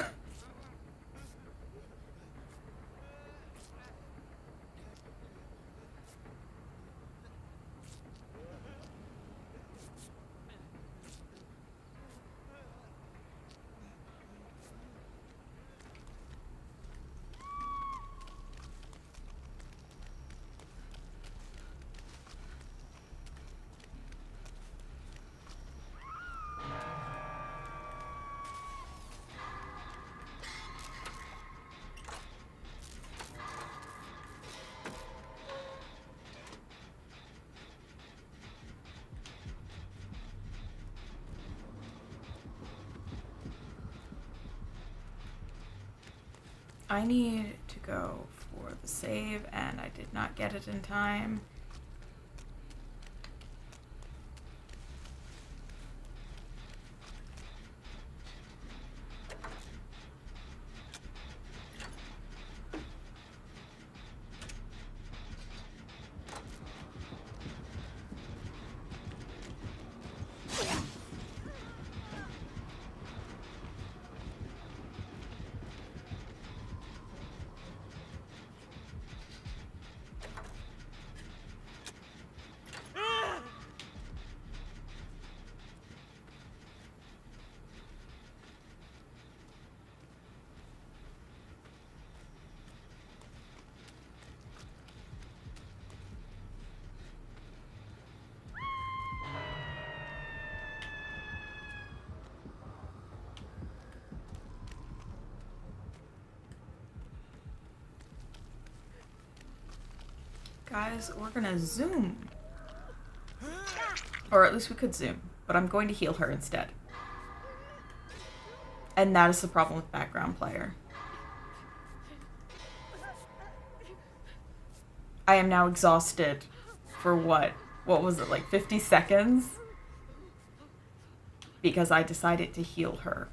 I need to go for the save, and I did not get it in time. Guys, we're gonna zoom. Or at least we could zoom, but I'm going to heal her instead. And that is the problem with background player. I am now exhausted for what was it, like 50 seconds? Because I decided to heal her.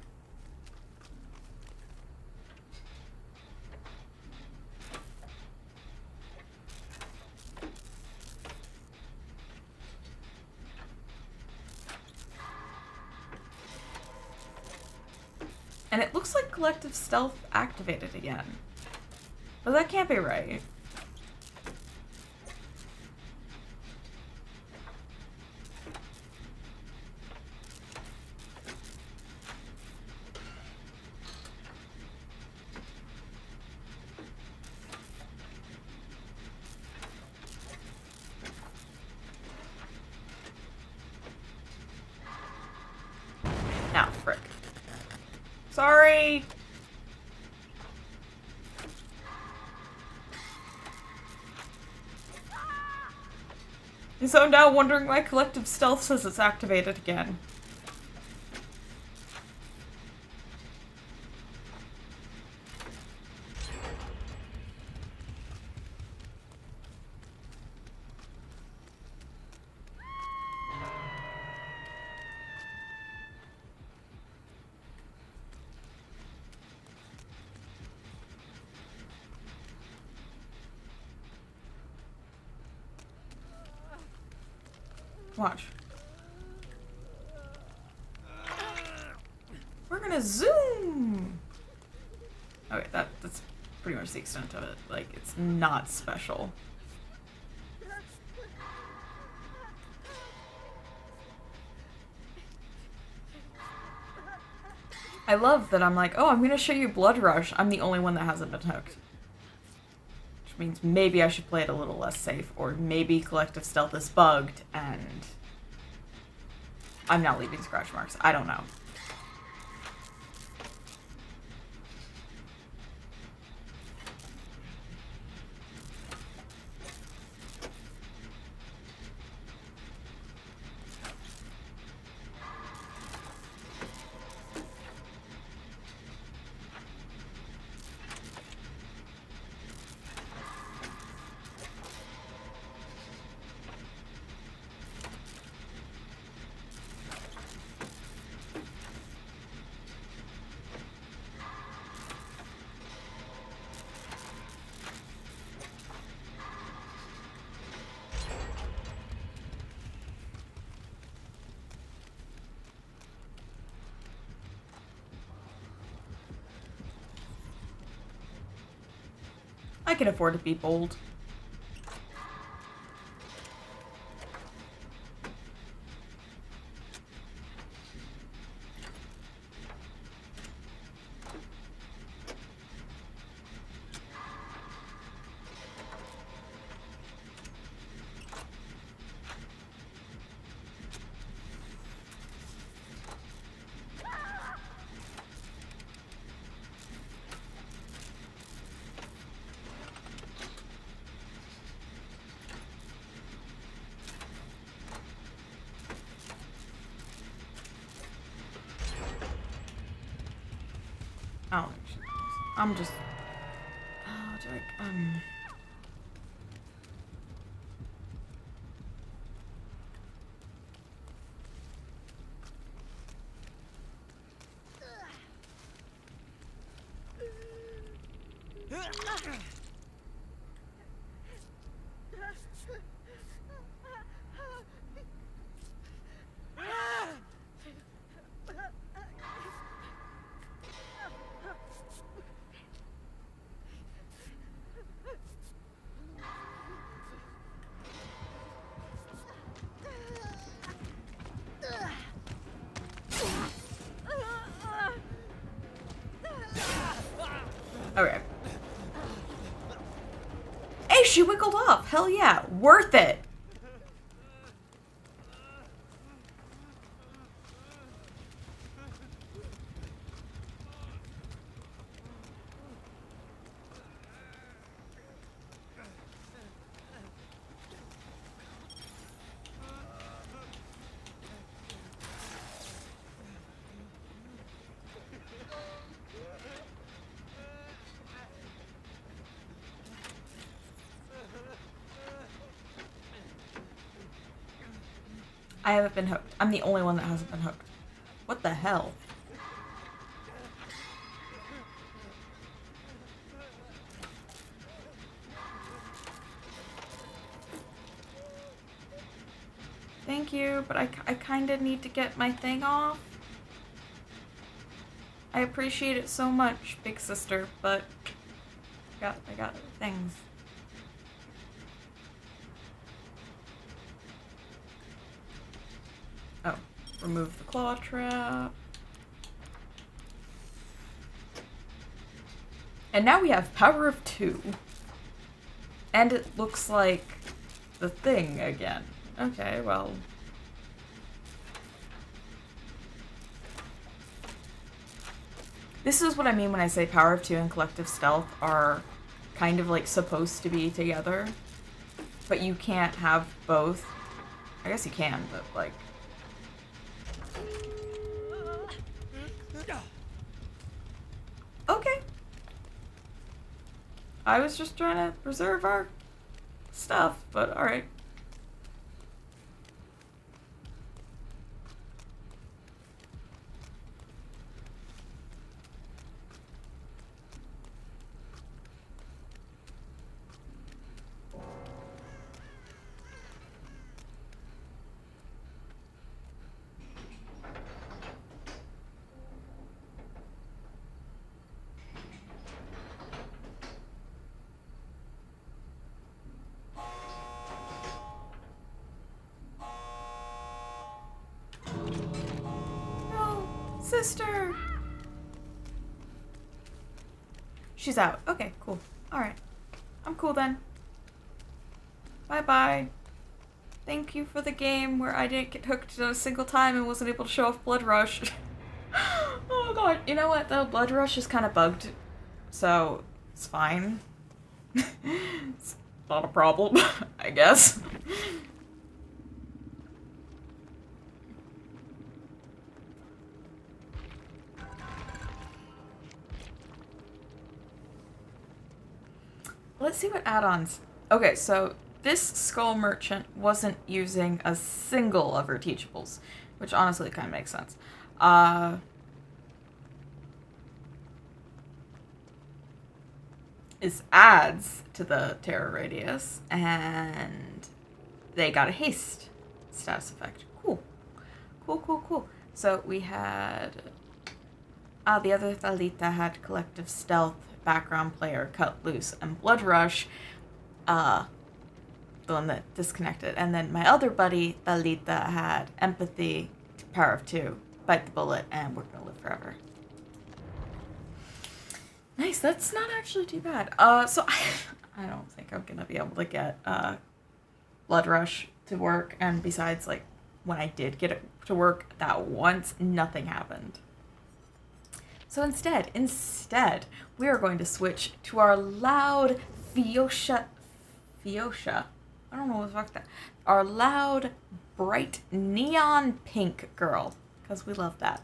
And it looks like collective stealth activated again. But that can't be right. Sorry! And so I'm now wondering why collective stealth says it's activated again. Watch. We're gonna zoom! Okay, that's pretty much the extent of it. Like, it's not special. I love that I'm like, oh, I'm gonna show you Blood Rush. I'm the only one that hasn't been hooked. Which means maybe I should play it a little less safe, or maybe collective stealth is bugged and I'm not leaving scratch marks. I don't know. I can afford to be bold. I don't think she knows. I'm just... Oh, do I... Okay. Hey, she wiggled off! Hell yeah! Worth it! I haven't been hooked. I'm the only one that hasn't been hooked. What the hell? Thank you, but I kind of need to get my thing off. I appreciate it so much, big sister, but I got other things. Oh, remove the claw trap. And now we have power of 2. And it looks like the thing again. Okay, well. This is what I mean when I say Power of Two and Collective Stealth are kind of like supposed to be together, but you can't have both. I guess you can, but like... Okay. I was just trying to preserve our stuff, but alright. Sister! She's out. Okay, cool. Alright. I'm cool then. Bye-bye. Thank you for the game where I didn't get hooked a single time and wasn't able to show off Blood Rush. Oh god. You know what though? Blood Rush is kind of bugged. So, it's fine. It's not a problem, I guess. Let's see what add-ons. Okay, so this Skull Merchant wasn't using a single of her teachables, which honestly kind of makes sense. Is adds to the terror radius, and they got a haste status effect. Cool. Cool, cool, cool. So we had... the other Thalita had Collective Stealth, Background Player, Cut Loose, and Blood Rush. The one that disconnected. And then my other buddy, Thalita, had Empathy, Power of Two, Bite the Bullet, and We're Gonna Live Forever. Nice, that's not actually too bad. So I don't think I'm gonna be able to get Blood Rush to work, and besides, like, when I did get it to work that once, nothing happened. So instead, we are going to switch to our loud Fuchsia. I don't know what the fuck that. Our loud, bright, neon pink girl, because we love that.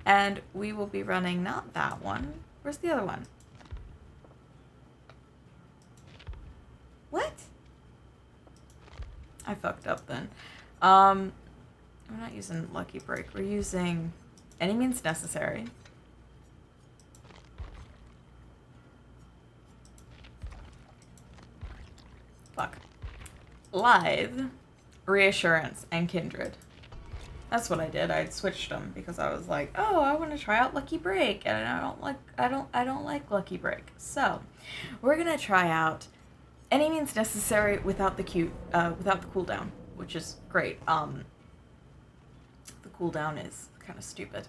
And we will be running not that one. Where's the other one? What? I fucked up then. We're not using Lucky Break. We're using Any Means Necessary. Fuck. Lithe, Reassurance, and Kindred. That's what I did. I switched them because I was like, oh, I want to try out Lucky Break, and I don't like Lucky Break. So, we're gonna try out Any Means Necessary without the cooldown, which is great. The cooldown is kind of stupid.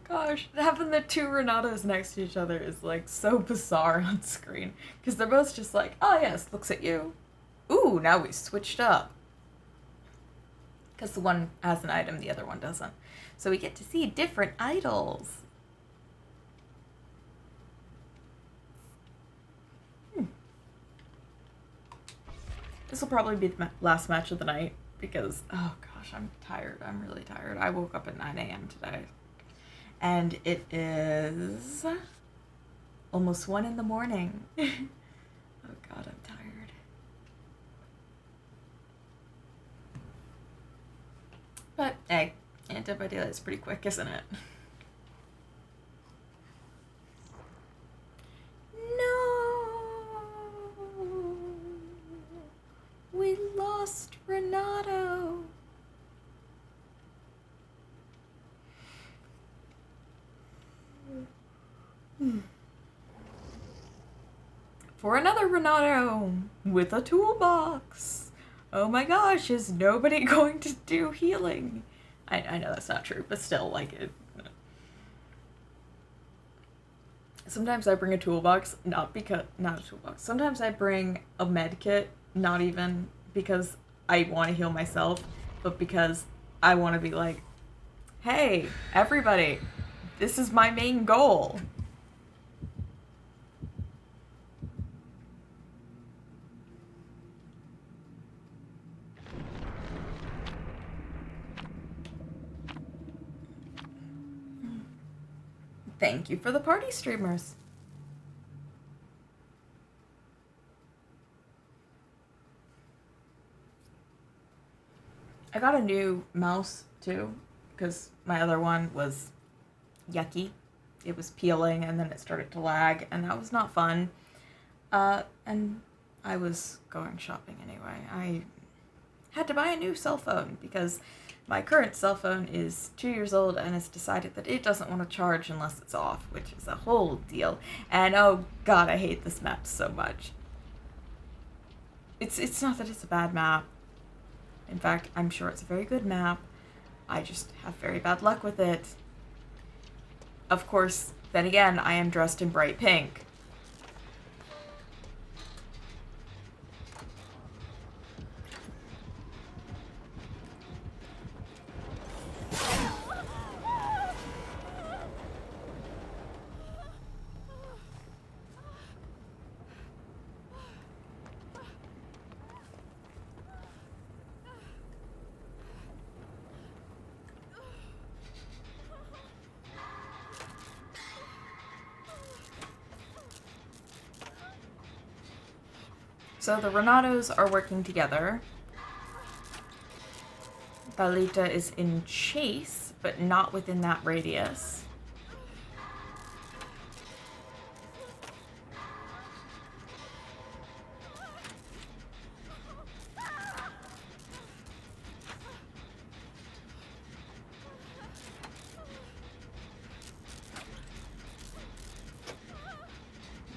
Gosh, having the two Renatos next to each other is like so bizarre on screen because they're both just like, oh yes, looks at you. Ooh, now we switched up. Because the one has an item, the other one doesn't. So we get to see different idols. This will probably be the last match of the night because, oh gosh, I'm tired. I'm really tired. I woke up at 9 a.m. today. And it is almost 1 in the morning. Oh god, I'm tired. But hey, Dead by Daylight is pretty quick, isn't it? No! We lost Renato! For another Renato with a toolbox. Oh my gosh, is nobody going to do healing? I know that's not true, but still, like, it... Sometimes I bring a toolbox, not a toolbox. Sometimes I bring a med kit, not even because I want to heal myself, but because I want to be like, hey, everybody, this is my main goal. Thank you for the party streamers. I got a new mouse too, because my other one was yucky. It was peeling and then it started to lag, and that was not fun. And I was going shopping anyway. I had to buy a new cell phone because my current cell phone is 2 years old and has decided that it doesn't want to charge unless it's off, which is a whole deal. And oh god, I hate this map so much. It's not that it's a bad map. In fact, I'm sure it's a very good map. I just have very bad luck with it. Of course, then again, I am dressed in bright pink. So the Renatos are working together. Thalita is in chase, but not within that radius.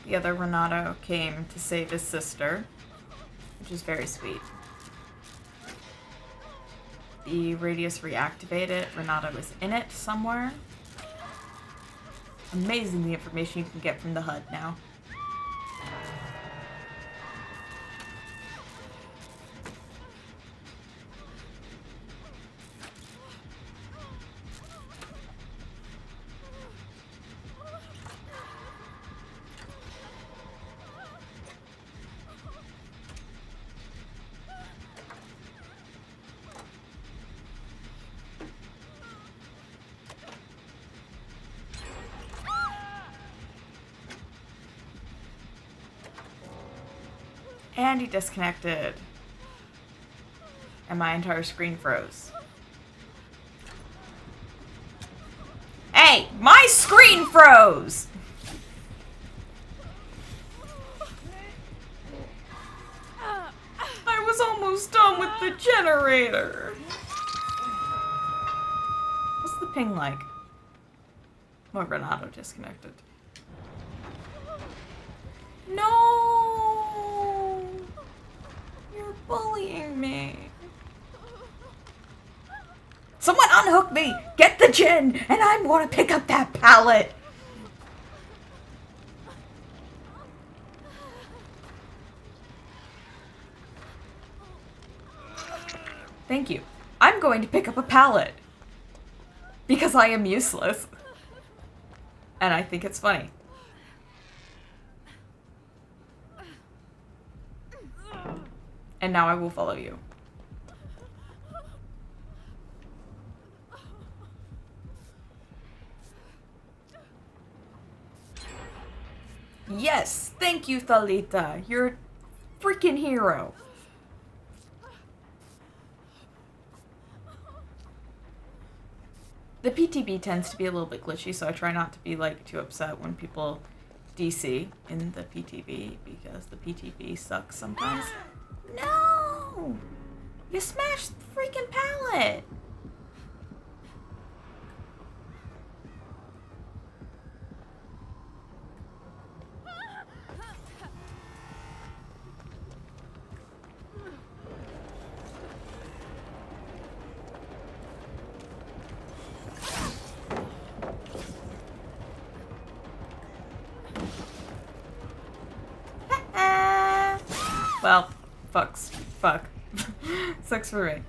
The other Renato came to save his sister, which is very sweet. The radius reactivated. Renato is in it somewhere. Amazing the information you can get from the HUD now. And he disconnected. And my entire screen froze. Hey! My screen froze! I was almost done with the generator. What's the ping like? More Renato disconnected. No! You're bullying me. Someone unhook me! Get the gen! And I want to pick up that pallet! Thank you. I'm going to pick up a pallet. Because I am useless. And I think it's funny. And now I will follow you. Yes! Thank you, Thalita. You're a freaking hero. The PTB tends to be a little bit glitchy, so I try not to be, like, too upset when people DC in the PTB, because the PTB sucks sometimes. No! You smashed the freaking pallet! Well, fucks. Fuck. Sucks for me.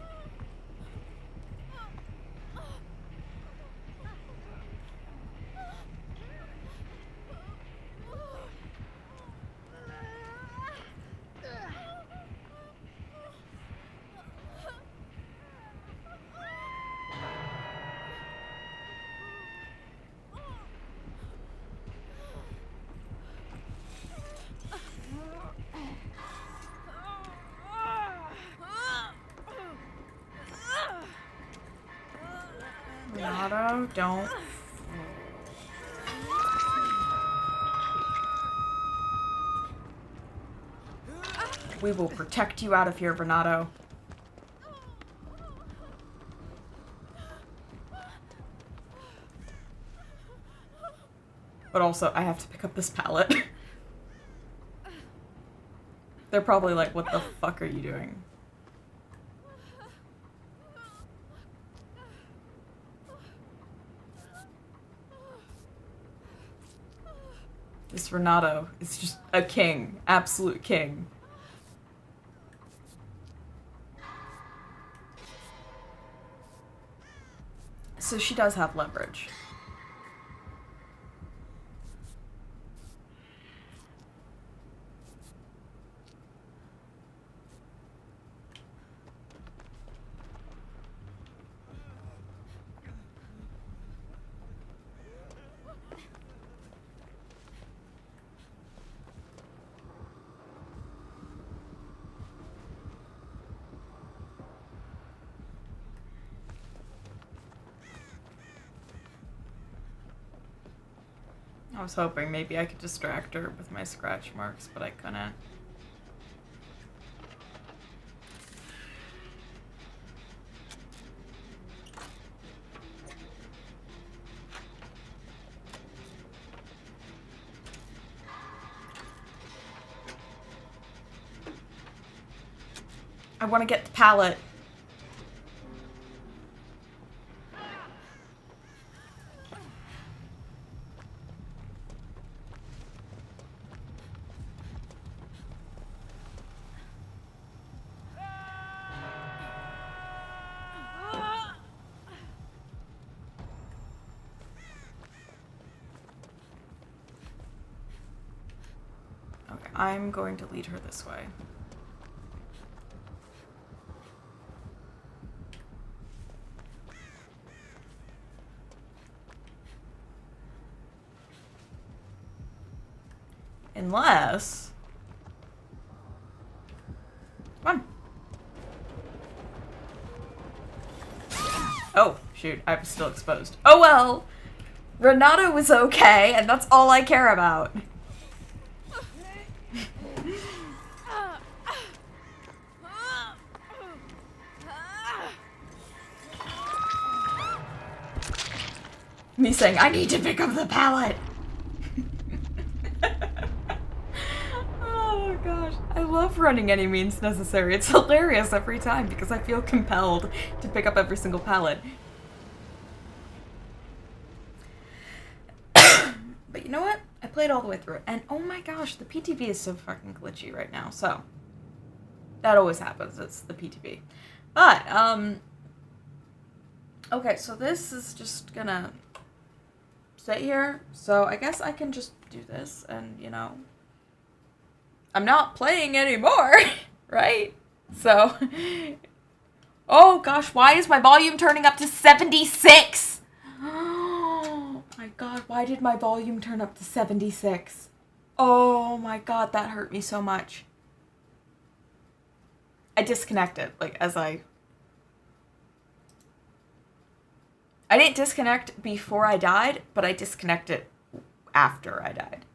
Renato, don't. We will protect you out of here, Renato. But also, I have to pick up this pallet. They're probably like, what the fuck are you doing? This Renato is just a king. Absolute king. So she does have leverage. I was hoping maybe I could distract her with my scratch marks, but I couldn't. I want to get the pallet. Okay, I'm going to lead her this way. Unless... Come on. Oh, shoot, I'm still exposed. Oh well! Renato was okay, and that's all I care about. Me saying, I need to pick up the pallet! Oh gosh, I love running any means necessary. It's hilarious every time because I feel compelled to pick up every single pallet. But you know what? I played all the way through it, and oh my gosh, the PTV is so fucking glitchy right now, so... That always happens, it's the PTV. But, okay, so this is just gonna sit here, so I guess I can just do this, and, you know... I'm not playing anymore, right? So... Oh gosh, why is my volume turning up to 76? Oh my god, why did my volume turn up to 76? Oh my god, that hurt me so much. I disconnected, like, as I didn't disconnect before I died, but I disconnected after I died.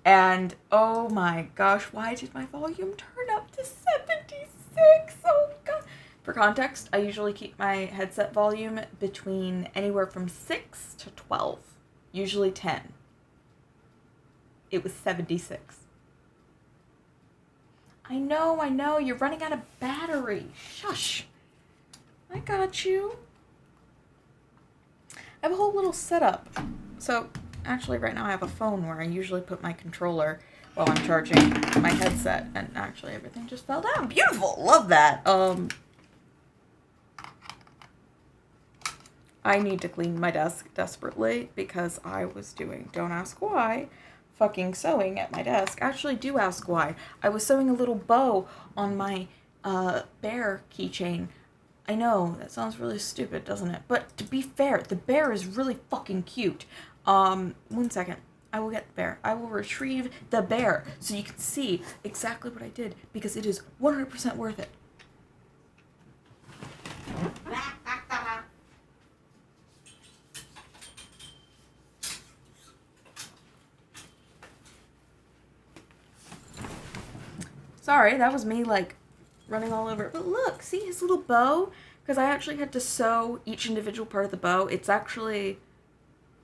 And, oh my gosh, why did my volume turn up to 76? Oh god. For context, I usually keep my headset volume between anywhere from 6 to 12. Usually 10. It was 76. I know, you're running out of battery. Shush. I got you. I have a whole little setup. So, actually right now I have a phone where I usually put my controller while I'm charging my headset, and actually everything just fell down. Beautiful! Love that! I need to clean my desk desperately because I was doing, don't ask why, fucking sewing at my desk. Actually, do ask why. I was sewing a little bow on my bear keychain. I know, that sounds really stupid, doesn't it? But to be fair, the bear is really fucking cute. 1 second. I will get the bear. I will retrieve the bear so you can see exactly what I did because it is 100% worth it. Sorry, that was me, like, running all over it. But look, see his little bow? Because I actually had to sew each individual part of the bow. It's actually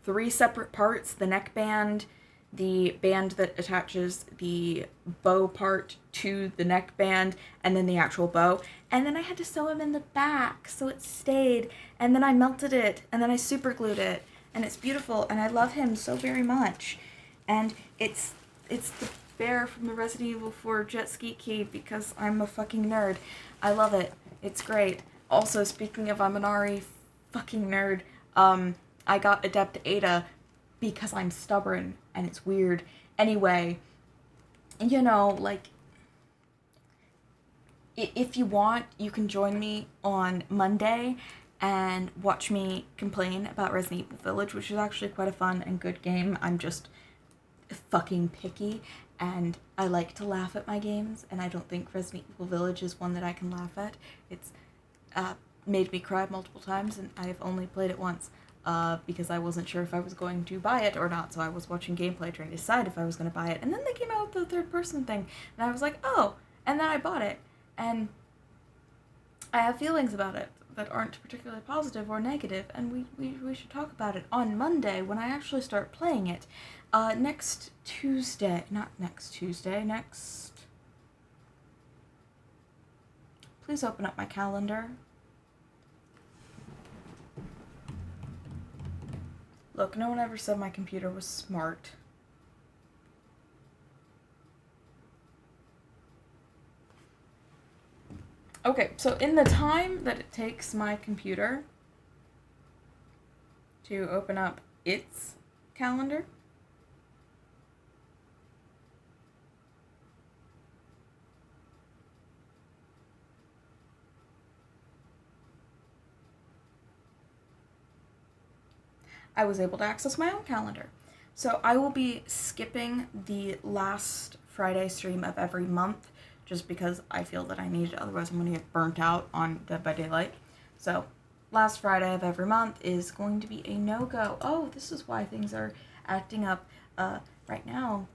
3 separate parts. The neckband, the band that attaches the bow part to the neckband, and then the actual bow. And then I had to sew him in the back so it stayed. And then I melted it, and then I super glued it. And it's beautiful, and I love him so very much. And it's the bear from the Resident Evil 4 jet ski key because I'm a fucking nerd. I love it. It's great. Also, speaking of I'm an RE fucking nerd, I got Adept Ada because I'm stubborn and it's weird. Anyway, you know, like, if you want, you can join me on Monday and watch me complain about Resident Evil Village, which is actually quite a fun and good game. I'm just fucking picky, and I like to laugh at my games, and I don't think Resident Evil Village is one that I can laugh at. It's made me cry multiple times, and I've only played it once because I wasn't sure if I was going to buy it or not, so I was watching gameplay trying to decide if I was going to buy it, and then they came out with the third-person thing, and I was like, oh, and then I bought it, and I have feelings about it that aren't particularly positive or negative, and we should talk about it on Monday when I actually start playing it. Next Tuesday, please open up my calendar. Look, no one ever said my computer was smart. Okay, so in the time that it takes my computer to open up its calendar, I was able to access my own calendar. So I will be skipping the last Friday stream of every month just because I feel that I need it, otherwise I'm going to get burnt out on Dead by Daylight. So last Friday of every month is going to be a no-go. Oh, this is why things are acting up right now.